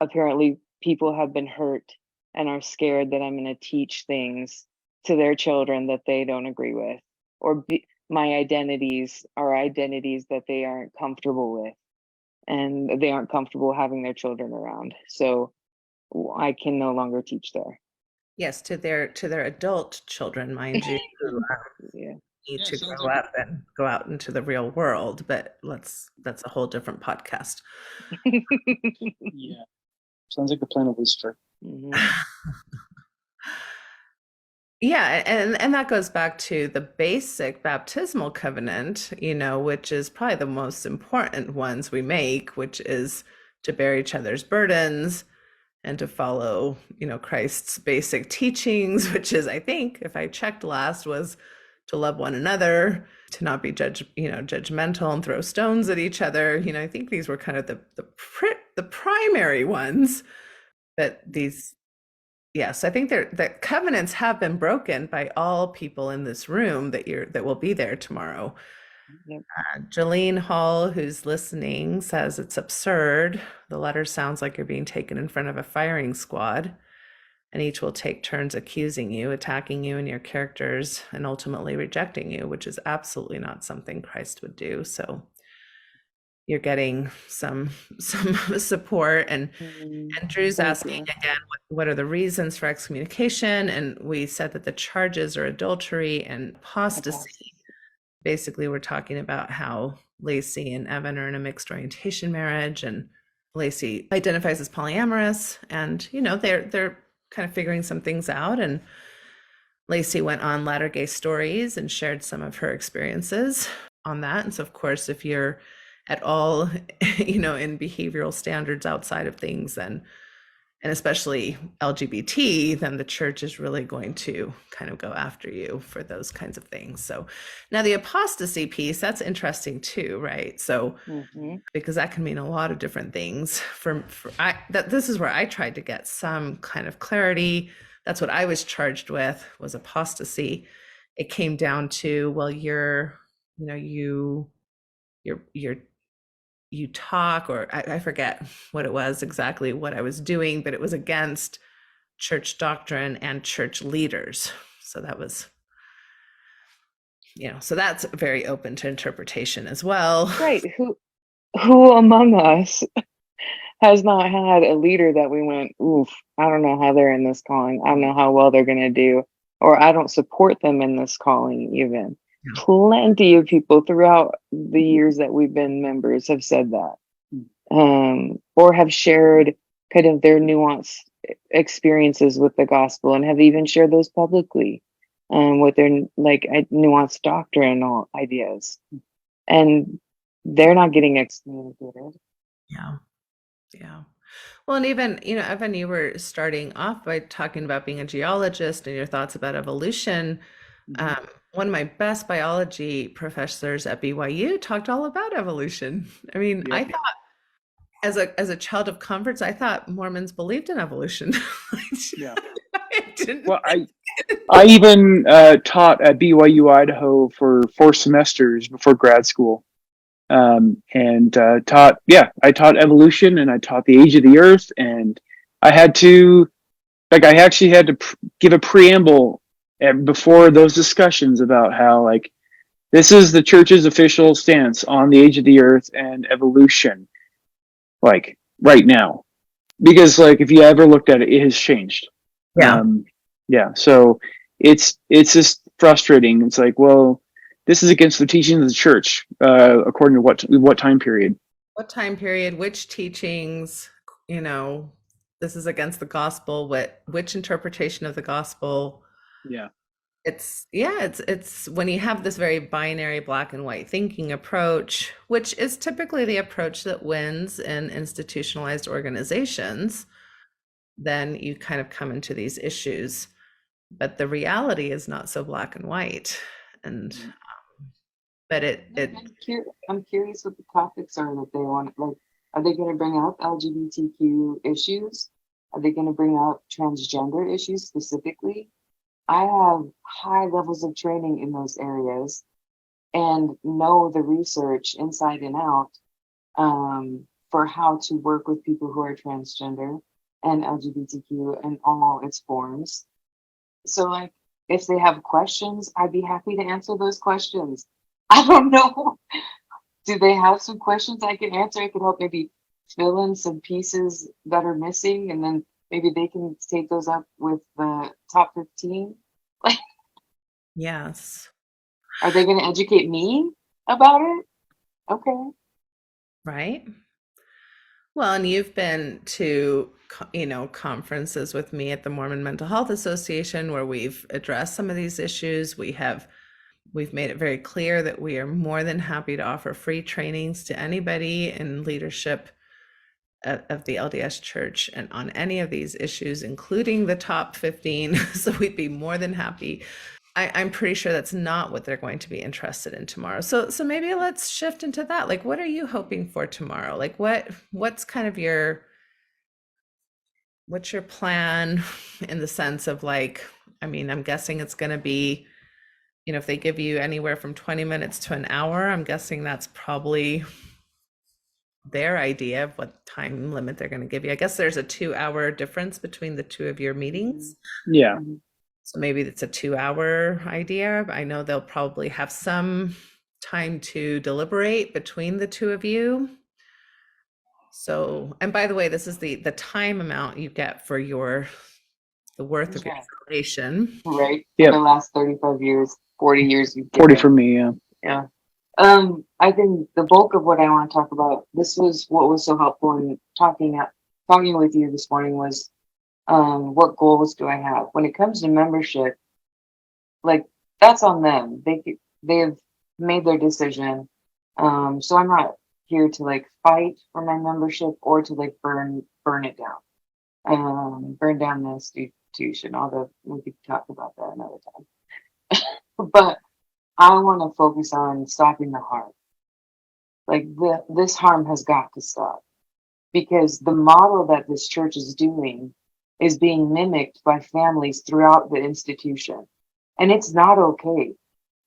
D: apparently people have been hurt and are scared that I'm going to teach things to their children that they don't agree with, or my identities are identities that they aren't comfortable with, and they aren't comfortable having their children around. So I can no longer teach there.
B: Yes, to their adult children, mind you, who need to grow up and go out into the real world. But that's a whole different podcast.
C: Yeah, sounds like the plan of Lucifer.
D: Mm-hmm.
B: Yeah, and that goes back to the basic baptismal covenant, which is probably the most important ones we make, which is to bear each other's burdens and to follow, Christ's basic teachings, which is, I think, if I checked last, was to love one another, to not be judgmental and throw stones at each other. I think these were kind of the primary ones. But these, yes, I think that covenants have been broken by all people in this room that will be there tomorrow.
D: Yep.
B: Jolene Hall, who's listening, says it's absurd. The letter sounds like you're being taken in front of a firing squad, and each will take turns accusing you, attacking you and your characters, and ultimately rejecting you, which is absolutely not something Christ would do. So you're getting some support. And Drew's
D: Thank
B: asking
D: you.
B: again, what are the reasons for excommunication? And we said that the charges are adultery and apostasy. Basically, we're talking about how Lacey and Evan are in a mixed orientation marriage, and Lacey identifies as polyamorous, and they're kind of figuring some things out. And Lacey went on Latter Gay Stories and shared some of her experiences on that. And so, of course, if you're at all, in behavioral standards outside of things, then, and especially LGBT, then the church is really going to kind of go after you for those kinds of things. So now the apostasy piece, that's interesting too, right? So because that can mean a lot of different things. This is where I tried to get some kind of clarity. That's what I was charged with, was apostasy. It came down to, well, you talk, or I forget what it was exactly what I was doing, but it was against church doctrine and church leaders. So that was, so that's very open to interpretation as well.
D: Right. Who among us has not had a leader that we went, oof, I don't know how they're in this calling. I don't know how well they're going to do, or I don't support them in this calling even. Yeah. Plenty of people throughout the years that we've been members have said that, or have shared kind of their nuanced experiences with the gospel and have even shared those publicly, with their nuanced doctrinal ideas. And they're not getting excommunicated.
B: Yeah. Well, and even, Evan, you were starting off by talking about being a geologist and your thoughts about evolution. One of my best biology professors at BYU talked all about evolution. I mean, I thought as a child of converts, I thought Mormons believed in evolution.
C: Yeah.
B: I didn't.
C: Well, I even taught at BYU Idaho for 4 semesters before grad school. I taught evolution, and I taught the age of the earth, and I actually had to give a preamble before those discussions about how, this is the church's official stance on the age of the earth and evolution, right now, because if you ever looked at it, it has changed. So it's just frustrating. It's well, this is against the teachings of the church, according to what time period?
B: What time period? Which teachings? This is against the gospel. Which interpretation of the gospel?
C: Yeah.
B: It's when you have this very binary black and white thinking approach, which is typically the approach that wins in institutionalized organizations, then you kind of come into these issues. But the reality is not so black and white. And but
D: I'm curious what the topics are that they want. Are they going to bring up LGBTQ issues? Are they going to bring up transgender issues specifically? I have high levels of training in those areas and know the research inside and out, for how to work with people who are transgender and LGBTQ in all its forms. So if they have questions, I'd be happy to answer those questions. I don't know. Do they have some questions I can answer? I could help maybe fill in some pieces that are missing, and then maybe they can take those up with the top 15.
B: Yes.
D: Are they going to educate me about it? Okay.
B: Right. Well, and you've been to, conferences with me at the Mormon Mental Health Association where we've addressed some of these issues. We've made it very clear that we are more than happy to offer free trainings to anybody in leadership of the LDS Church and on any of these issues, including the top 15. So we'd be more than happy. I'm pretty sure that's not what they're going to be interested in tomorrow. So maybe let's shift into that. What are you hoping for tomorrow? What's kind of what's your plan in the sense of I'm guessing it's going to be, if they give you anywhere from 20 minutes to an hour, I'm guessing that's probably their idea of what time limit they're going to give you. I guess there's a 2-hour difference between the two of your meetings.
C: Yeah.
B: So maybe it's a 2-hour idea. I know they'll probably have some time to deliberate between the two of you. So, and by the way, this is the time amount you get for the worth of your salvation.
D: Right.
C: Yep.
D: For the last 35 years, 40 years you've
C: 40
D: given.
C: for me, yeah.
D: Yeah. I think the bulk of what I want to talk about, this was what was so helpful in talking with you this morning, was what goals do I have? When it comes to membership, like, that's on them. They have made their decision. So I'm not here to like fight for my membership or to like burn it down. Burn down the institution. Although we could talk about that another time. But I want to focus on stopping the harm. Like, this harm has got to stop, because the model that this church is doing is being mimicked by families throughout the institution, and it's not okay.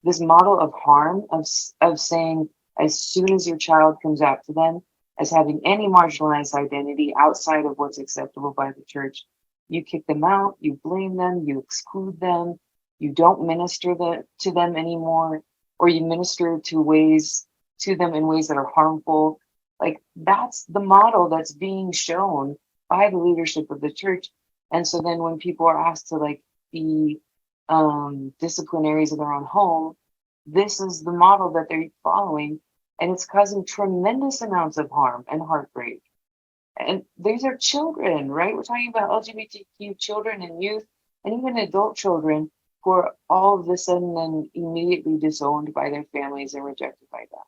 D: This model of harm, of saying as soon as your child comes out to them as having any marginalized identity outside of what's acceptable by the church, you kick them out, you blame them, you exclude them, you don't minister to them anymore, or you minister to them in ways that are harmful. Like, that's the model that's being shown by the leadership of the church. And so then when people are asked to like be disciplinaries in their own home, this is the model that they're following, and it's causing tremendous amounts of harm and heartbreak. And these are children, right? We're talking about LGBTQ children and youth, and even adult children who are all of a sudden then immediately disowned by their families and rejected by them.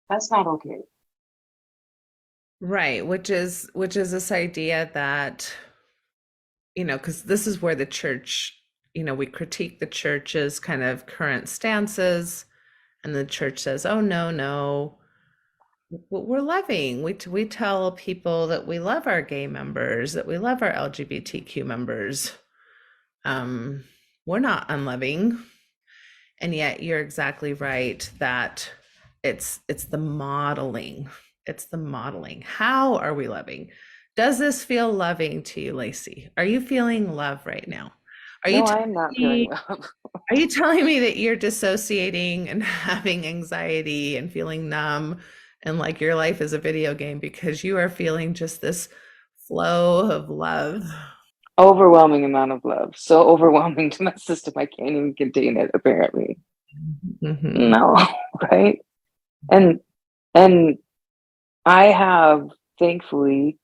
D: That's not okay.
B: Right, which is this idea that, because this is where the church, we critique the church's kind of current stances, and the church says, oh, no, we're loving. We tell people that we love our gay members, that we love our LGBTQ members. We're not unloving. And yet you're exactly right that it's the modeling. It's the modeling. How are we loving? Does this feel loving to you, Lacey? Are you feeling love right now?
D: No, I'm not feeling love.
B: Are you telling me that you're dissociating and having anxiety and feeling numb and like your life is a video game because you are feeling just this flow of love?
D: Overwhelming amount of love. So overwhelming to my system, I can't even contain it, apparently.
B: Mm-hmm.
D: No, right? And I have, thankfully,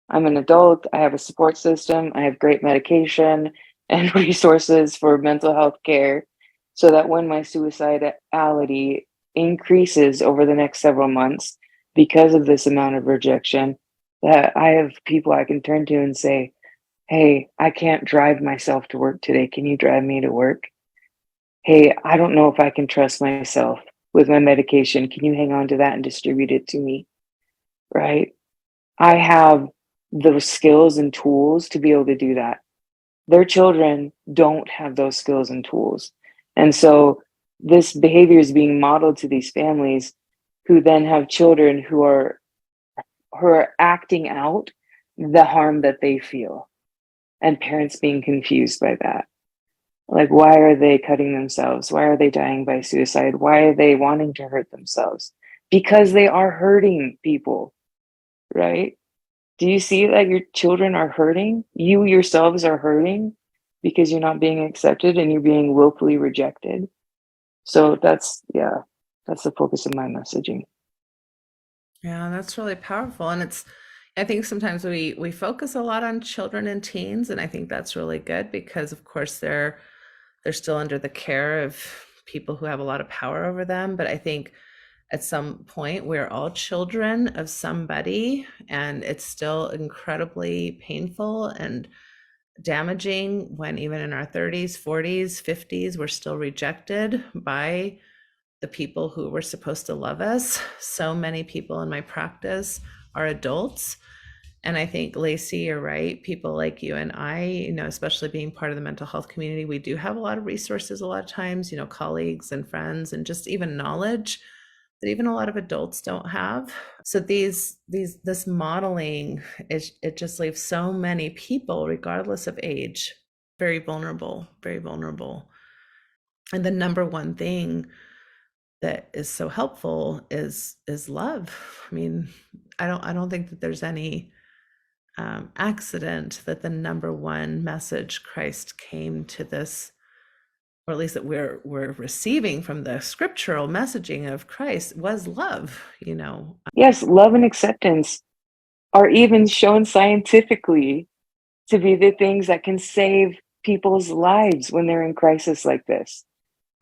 D: I'm an adult, I have a support system, I have great medication and resources for mental health care, so that when my suicidality increases over the next several months because of this amount of rejection, that I have people I can turn to and say, hey, I can't drive myself to work today. Can you drive me to work? Hey, I don't know if I can trust myself with my medication. Can you hang on to that and distribute it to me? Right? I have those skills and tools to be able to do that. Their children don't have those skills and tools. And so this behavior is being modeled to these families who then have children who are acting out the harm that they feel, and parents being confused by that. Like, why are they cutting themselves? Why are they dying by suicide? Why are they wanting to hurt themselves? Because they are hurting people, right? Do you see that your children are hurting? You yourselves are hurting because you're not being accepted and you're being willfully rejected. So that's the focus of my messaging.
B: Yeah, that's really powerful. And I think sometimes we focus a lot on children and teens, and I think that's really good because of course they're still under the care of people who have a lot of power over them. But I think at some point we're all children of somebody, and it's still incredibly painful and damaging when even in our 30s, 40s, 50s, we're still rejected by the people who were supposed to love us. So many people in my practice are adults. And I think, Lacey, you're right. People like you and I, especially being part of the mental health community, we do have a lot of resources a lot of times, colleagues and friends, and just even knowledge that even a lot of adults don't have. So this modeling it just leaves so many people, regardless of age, very vulnerable, very vulnerable. And the number one thing that is so helpful is love. I mean, I don't think that there's any accident that the number one message Christ came to this, or at least that we're receiving from the scriptural messaging of Christ, was love.
D: Yes, love and acceptance are even shown scientifically to be the things that can save people's lives when they're in crisis like this.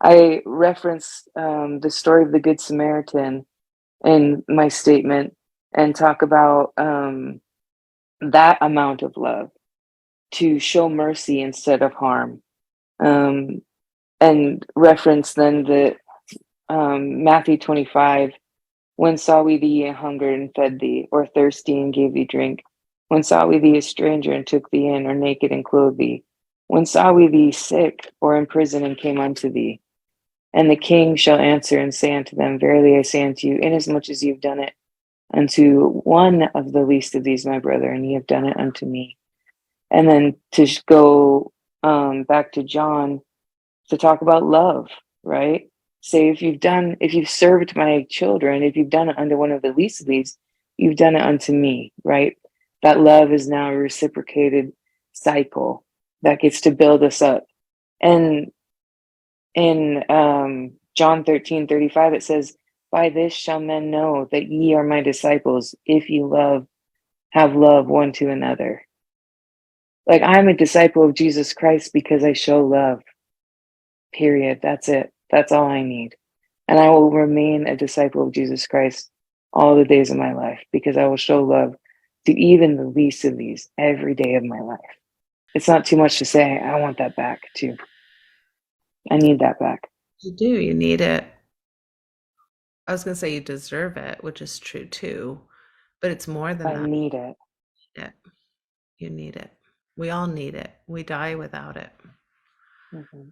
D: I reference the story of the Good Samaritan in my statement and talk about that amount of love to show mercy instead of harm. And reference then the Matthew 25, when saw we thee a hungered and fed thee, or thirsty and gave thee drink? When saw we thee a stranger and took thee in, or naked and clothed thee? When saw we thee sick or in prison and came unto thee? And the king shall answer and say unto them, verily I say unto you, inasmuch as you've done it unto one of the least of these, my brethren, ye have done it unto me. And then to go back to John to talk about love, right? Say, if you've served my children, if you've done it under one of the least of these, you've done it unto me, right? That love is now a reciprocated cycle that gets to build us up. And in John 13:35, it says, by this shall men know that ye are my disciples, if you have love one to another. Like, I'm a disciple of Jesus Christ because I show love. Period. That's it. That's all I need. And I will remain a disciple of Jesus Christ all the days of my life because I will show love to even the least of these every day of my life. It's not too much to say. I want that back too. I need that back.
B: You do. You need it. I was going to say you deserve it, which is true too, but it's more than that.
D: I need it.
B: You need it. We all need it. We die without it.
D: Mm-hmm.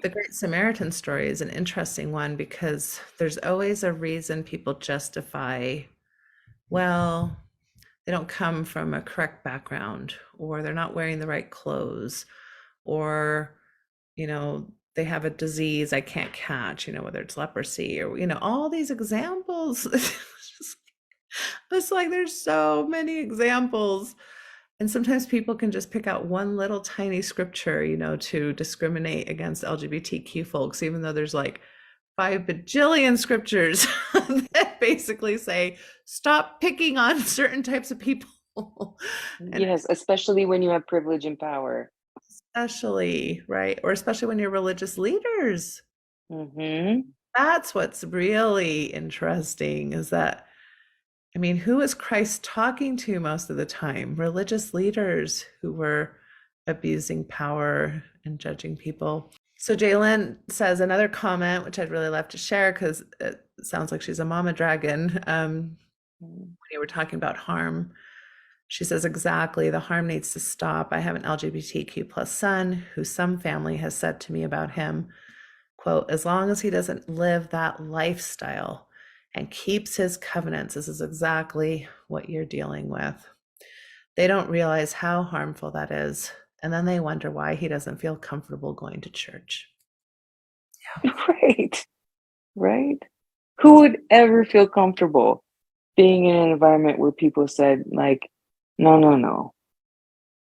B: The Great Samaritan story is an interesting one because there's always a reason people justify, well, they don't come from a correct background, or they're not wearing the right clothes, or, they have a disease I can't catch, whether it's leprosy or, all these examples. It's like there's so many examples. And sometimes people can just pick out one little tiny scripture, to discriminate against LGBTQ folks, even though there's like 5 bajillion scriptures that basically say, stop picking on certain types of people.
D: Yes, especially when you have privilege and power.
B: Especially, right? Or especially when you're religious leaders.
D: Mm-hmm.
B: That's what's really interesting is that, who is Christ talking to most of the time? Religious leaders who were abusing power and judging people. So Jalen says another comment, which I'd really love to share because it sounds like she's a mama dragon. When you were talking about harm, she says, exactly, the harm needs to stop. I have an LGBTQ plus son who some family has said to me about him, quote, as long as he doesn't live that lifestyle and keeps his covenants, this is exactly what you're dealing with. They don't realize how harmful that is. And then they wonder why he doesn't feel comfortable going to church.
D: Yeah. Right. Who would ever feel comfortable being in an environment where people said, like, no,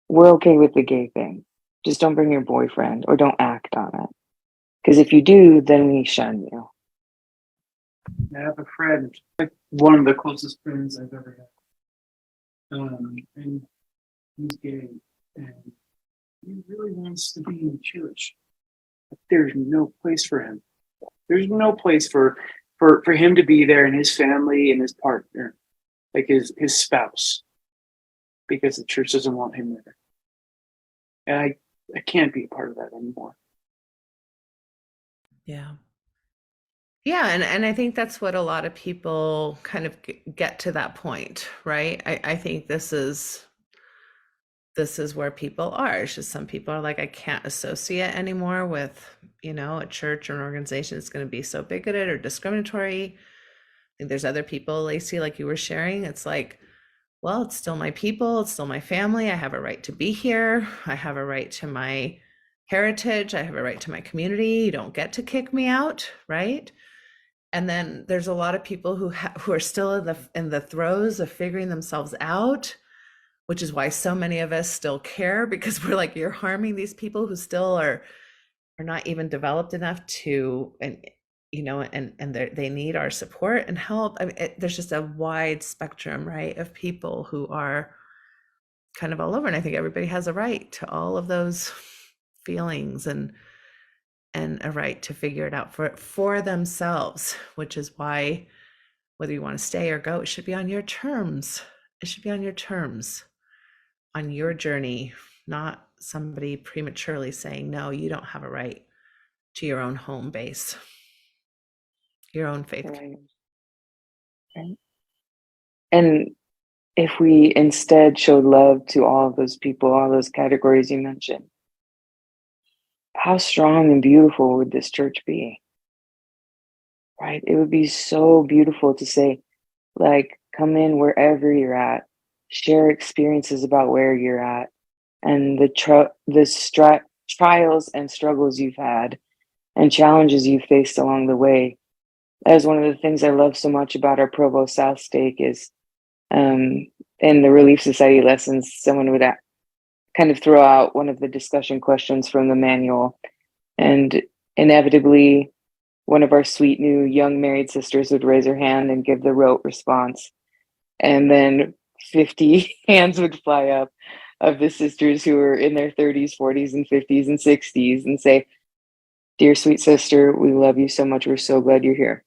D: we're okay with the gay thing. Just don't bring your boyfriend or don't act on it. Because if you do, then we shun you.
C: I have a friend, like one of the closest friends I've ever had. And he's gay, and he really wants to be in church. But there's no place for him. There's no place for him to be there and his family and his partner, like his spouse, because the church doesn't want him there. And I can't be a part of that anymore.
B: Yeah. Yeah, and I think that's what a lot of people kind of get to that point, right? I think this is where people are. It's just some people are like, I can't associate anymore with, a church or an organization that's going to be so bigoted or discriminatory. I think there's other people, Lacey, like you were sharing. It's like, well, it's still my people. It's still my family. I have a right to be here. I have a right to my heritage. I have a right to my community. You don't get to kick me out, right? And then there's a lot of people who are still in the throes of figuring themselves out, which is why so many of us still care, because we're like, you're harming these people who still are not even developed enough to, and they need our support and help. I mean, there's just a wide spectrum, right, of people who are kind of all over, and I think everybody has a right to all of those feelings and a right to figure it out for themselves, which is why whether you want to stay or go, it should be on your terms. It should be on your terms, on your journey, not somebody prematurely saying, no, you don't have a right to your own home base, your own faith.
D: Right. Right. And if we instead showed love to all of those people, all those categories you mentioned, how strong and beautiful would this church be? Right? It would be so beautiful to say, like, come in wherever you're at, share experiences about where you're at, and the trials and struggles you've had and challenges you've faced along the way. That is one of the things I love so much about our Provo South stake is in the Relief Society lessons, someone would kind of throw out one of the discussion questions from the manual, and inevitably one of our sweet new young married sisters would raise her hand and give the rote response, and then 50 hands would fly up of the sisters who were in their 30s, 40s, and 50s and 60s and say, dear sweet sister, we love you so much. We're so glad you're here.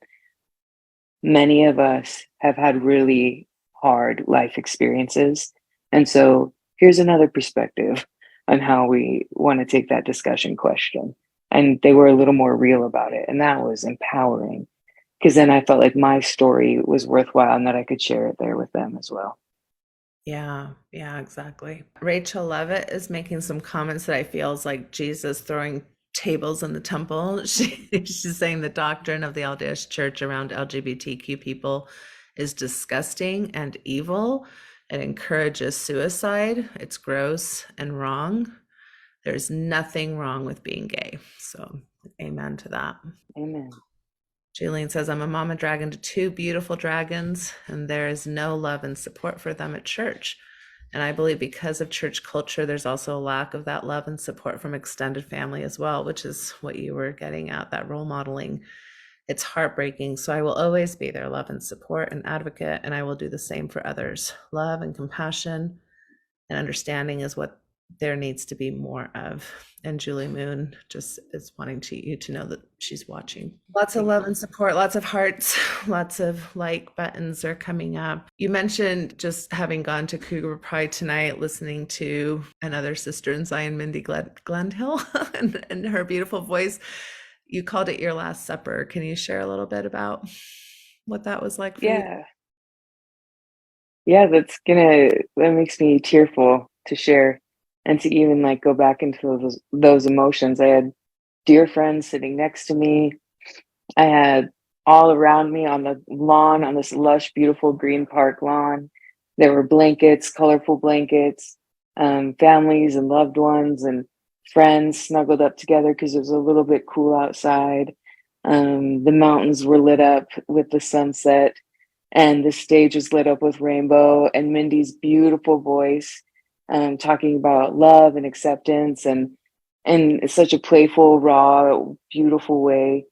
D: Many of us have had really hard life experiences. And so here's another perspective on how we want to take that discussion question. And they were a little more real about it. And that was empowering, because then I felt like my story was worthwhile and that I could share it there with them as well.
B: Yeah, exactly. Rachel Levitt is making some comments that I feel is like Jesus throwing tables in the temple. She's saying the doctrine of the LDS Church around LGBTQ people is disgusting and evil. It encourages suicide. It's gross and wrong. There's nothing wrong with being gay. So amen to that.
D: Amen.
B: Julian says, I'm a mama dragon to 2 beautiful dragons, and there is no love and support for them at church. And I believe because of church culture, there's also a lack of that love and support from extended family as well, which is what you were getting at, that role modeling. It's heartbreaking. So I will always be their love and support and advocate, and I will do the same for others. Love and compassion and understanding is what there needs to be more of. And Julie Moon just is wanting you to know that she's watching. Lots of love and support, lots of hearts, lots of like buttons are coming up. You mentioned just having gone to Cougar Pride tonight, listening to another sister in Zion, Mindy Glenhill, and her beautiful voice. You called it your Last Supper. Can you share a little bit about what that was like for you?
D: Yeah, that makes me tearful to share. And to even like go back into those emotions. I had dear friends sitting next to me. I had all around me on the lawn, on this lush, beautiful green park lawn. There were blankets, colorful blankets, families and loved ones and friends snuggled up together because it was a little bit cool outside. The mountains were lit up with the sunset, and the stage was lit up with rainbow, and Mindy's beautiful voice talking about love and acceptance and in such a playful, raw, beautiful way.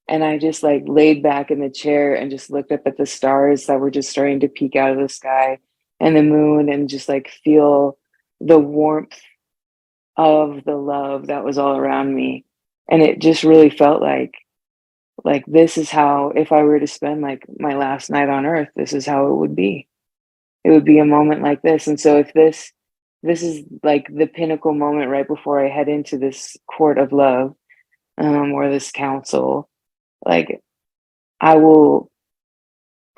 D: And I just like laid back in the chair and just looked up at the stars that were just starting to peek out of the sky and the moon, and just like feel the warmth of the love that was all around me. And it just really felt like this is how, if I were to spend like my last night on earth, this is how it would be. It would be a moment like this. And so if this is like the pinnacle moment right before I head into this court of love, or this council, like I will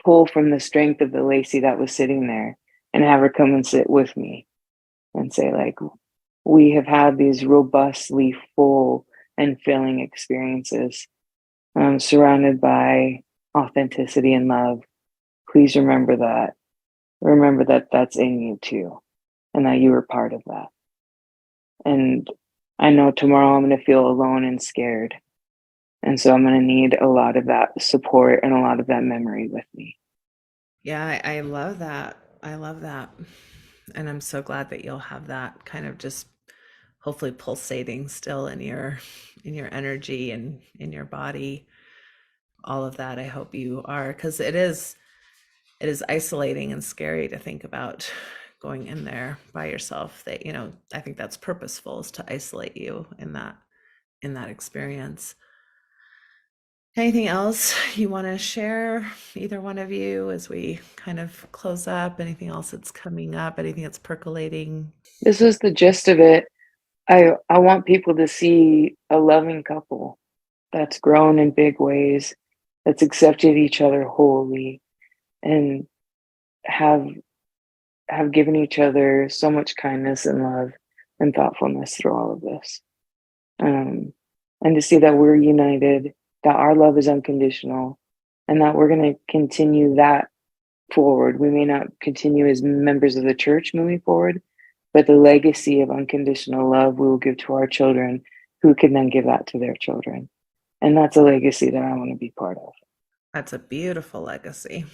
D: pull from the strength of the Lacey that was sitting there and have her come and sit with me and say, like, we have had these robustly full and filling experiences, surrounded by authenticity and love. Please remember that. Remember that that's in you too, and that you were part of that. And I know tomorrow I'm going to feel alone and scared, And so I'm going to need a lot of that support and a lot of that memory with me.
B: Yeah, I love that. I love that. And I'm so glad that you'll have that kind of just hopefully pulsating still in your energy and in your body. All of that, I hope you are, because it is isolating and scary to think about going in there by yourself. That, I think that's purposeful, is to isolate you in that experience. Anything else you want to share, either one of you, as we kind of close up? Anything else that's coming up? Anything that's percolating?
D: This was the gist of it. I want people to see a loving couple that's grown in big ways, that's accepted each other wholly, and have given each other so much kindness and love and thoughtfulness through all of this. And to see that we're united, that our love is unconditional, and that we're going to continue that forward. We may not continue as members of the church moving forward, but the legacy of unconditional love we will give to our children, who can then give that to their children. And that's a legacy that I want to be part of.
B: That's a beautiful legacy.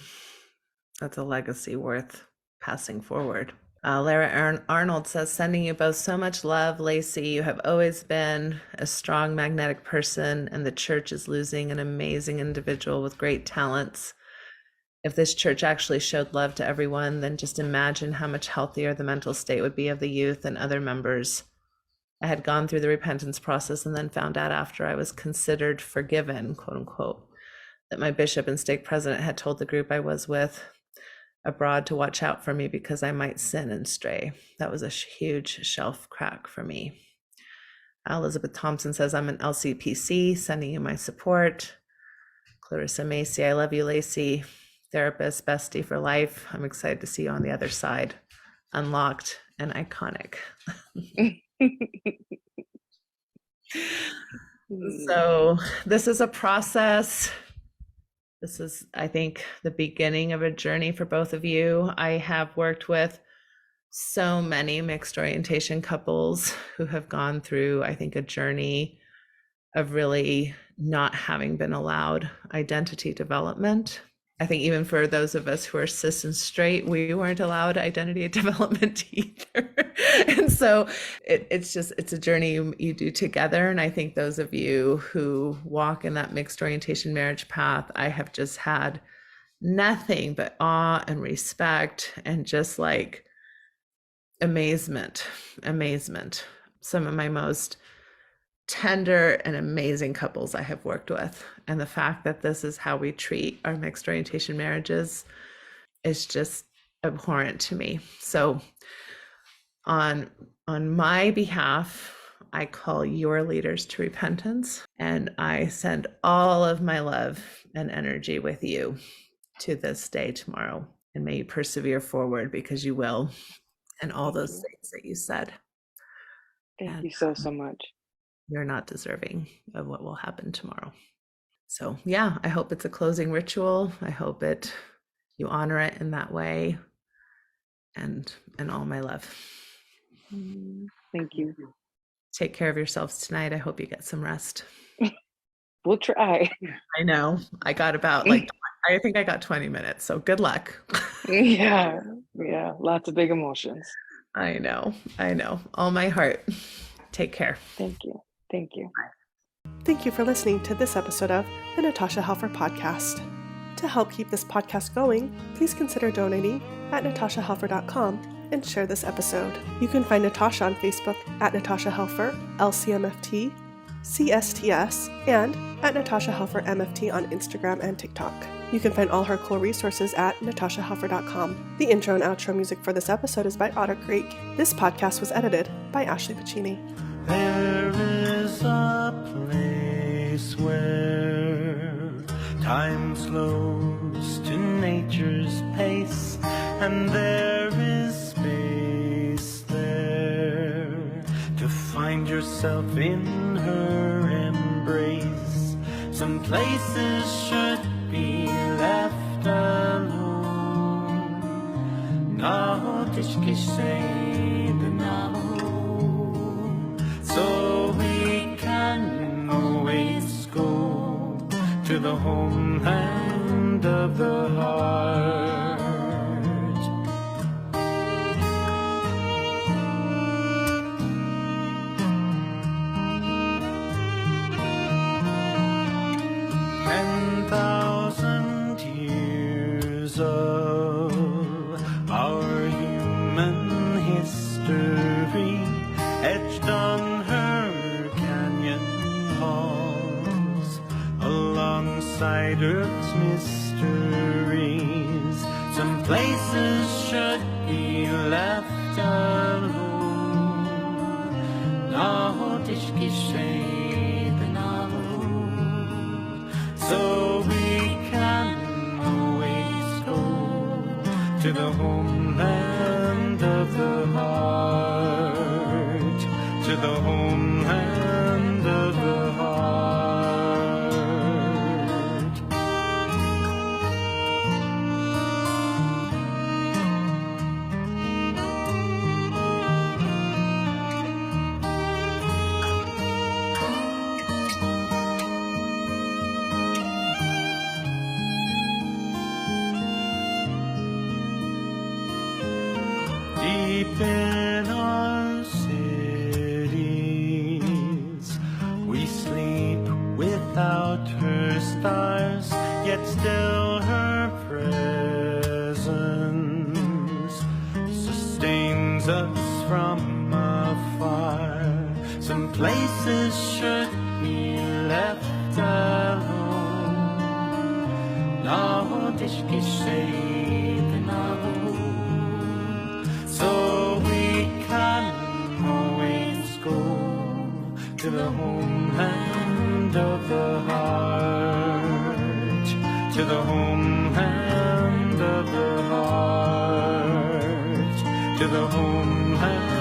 B: That's a legacy worth passing forward. Lara Arnold says, sending you both so much love, Lacey. You have always been a strong, magnetic person, and the church is losing an amazing individual with great talents. If this church actually showed love to everyone, then just imagine how much healthier the mental state would be of the youth and other members. I had gone through the repentance process and then found out after I was considered forgiven, quote unquote, that my bishop and stake president had told the group I was with abroad to watch out for me because I might sin and stray. That was a huge shelf crack for me. Elizabeth Thompson says, I'm an LCPC, sending you my support. Clarissa Macy, I love you, Lacey. Therapist, bestie for life. I'm excited to see you on the other side. Unlocked and iconic. So this is a process. This is, I think, the beginning of a journey for both of you. I have worked with so many mixed orientation couples who have gone through, I think, a journey of really not having been allowed identity development. I think even for those of us who are cis and straight, we weren't allowed identity development either. And so it's a journey you do together. And I think those of you who walk in that mixed orientation marriage path, I have just had nothing but awe and respect and just like amazement. Some of my most tender and amazing couples I have worked with. And the fact that this is how we treat our mixed orientation marriages is just abhorrent to me. So on my behalf, I call your leaders to repentance, and I send all of my love and energy with you to this day tomorrow. And may you persevere forward, because you will, and all those things that you said.
D: Thank you so much.
B: You're not deserving of what will happen tomorrow. So yeah, I hope it's a closing ritual. I hope you honor it in that way, and all my love.
D: Thank you.
B: Take care of yourselves tonight. I hope you get some rest.
D: We'll try.
B: I know. I got about I think I got 20 minutes. So good luck.
D: Yeah. Lots of big emotions.
B: I know. All my heart. Take care.
D: Thank you.
A: Thank you for listening to this episode of the Natasha Helfer Podcast. To help keep this podcast going, please consider donating at natashahelfer.com and share this episode. You can find Natasha on Facebook at Natasha Helfer, LCMFT, CSTS, and at Natasha Helfer MFT on Instagram and TikTok. You can find all her cool resources at natashahelfer.com. The intro and outro music for this episode is by Otter Creek. This podcast was edited by Ashley Puccini.
E: There is a place where time slows to nature's pace, and there is space there to find yourself in her embrace. Some places should be left alone. No tishki say the no. So we can always go to the homeland of the heart. 10,000 years of our human history etched on her canyon walls, alongside Earth's mysteries. Some places should be left alone. So we can always go to the homeland of the heart, to the homeland of the heart. Deep in our cities, we sleep without her stars, yet still her presence sustains us from afar. Some places should be left alone. So we can always go to the homeland of the heart, to the homeland of the heart, to the homeland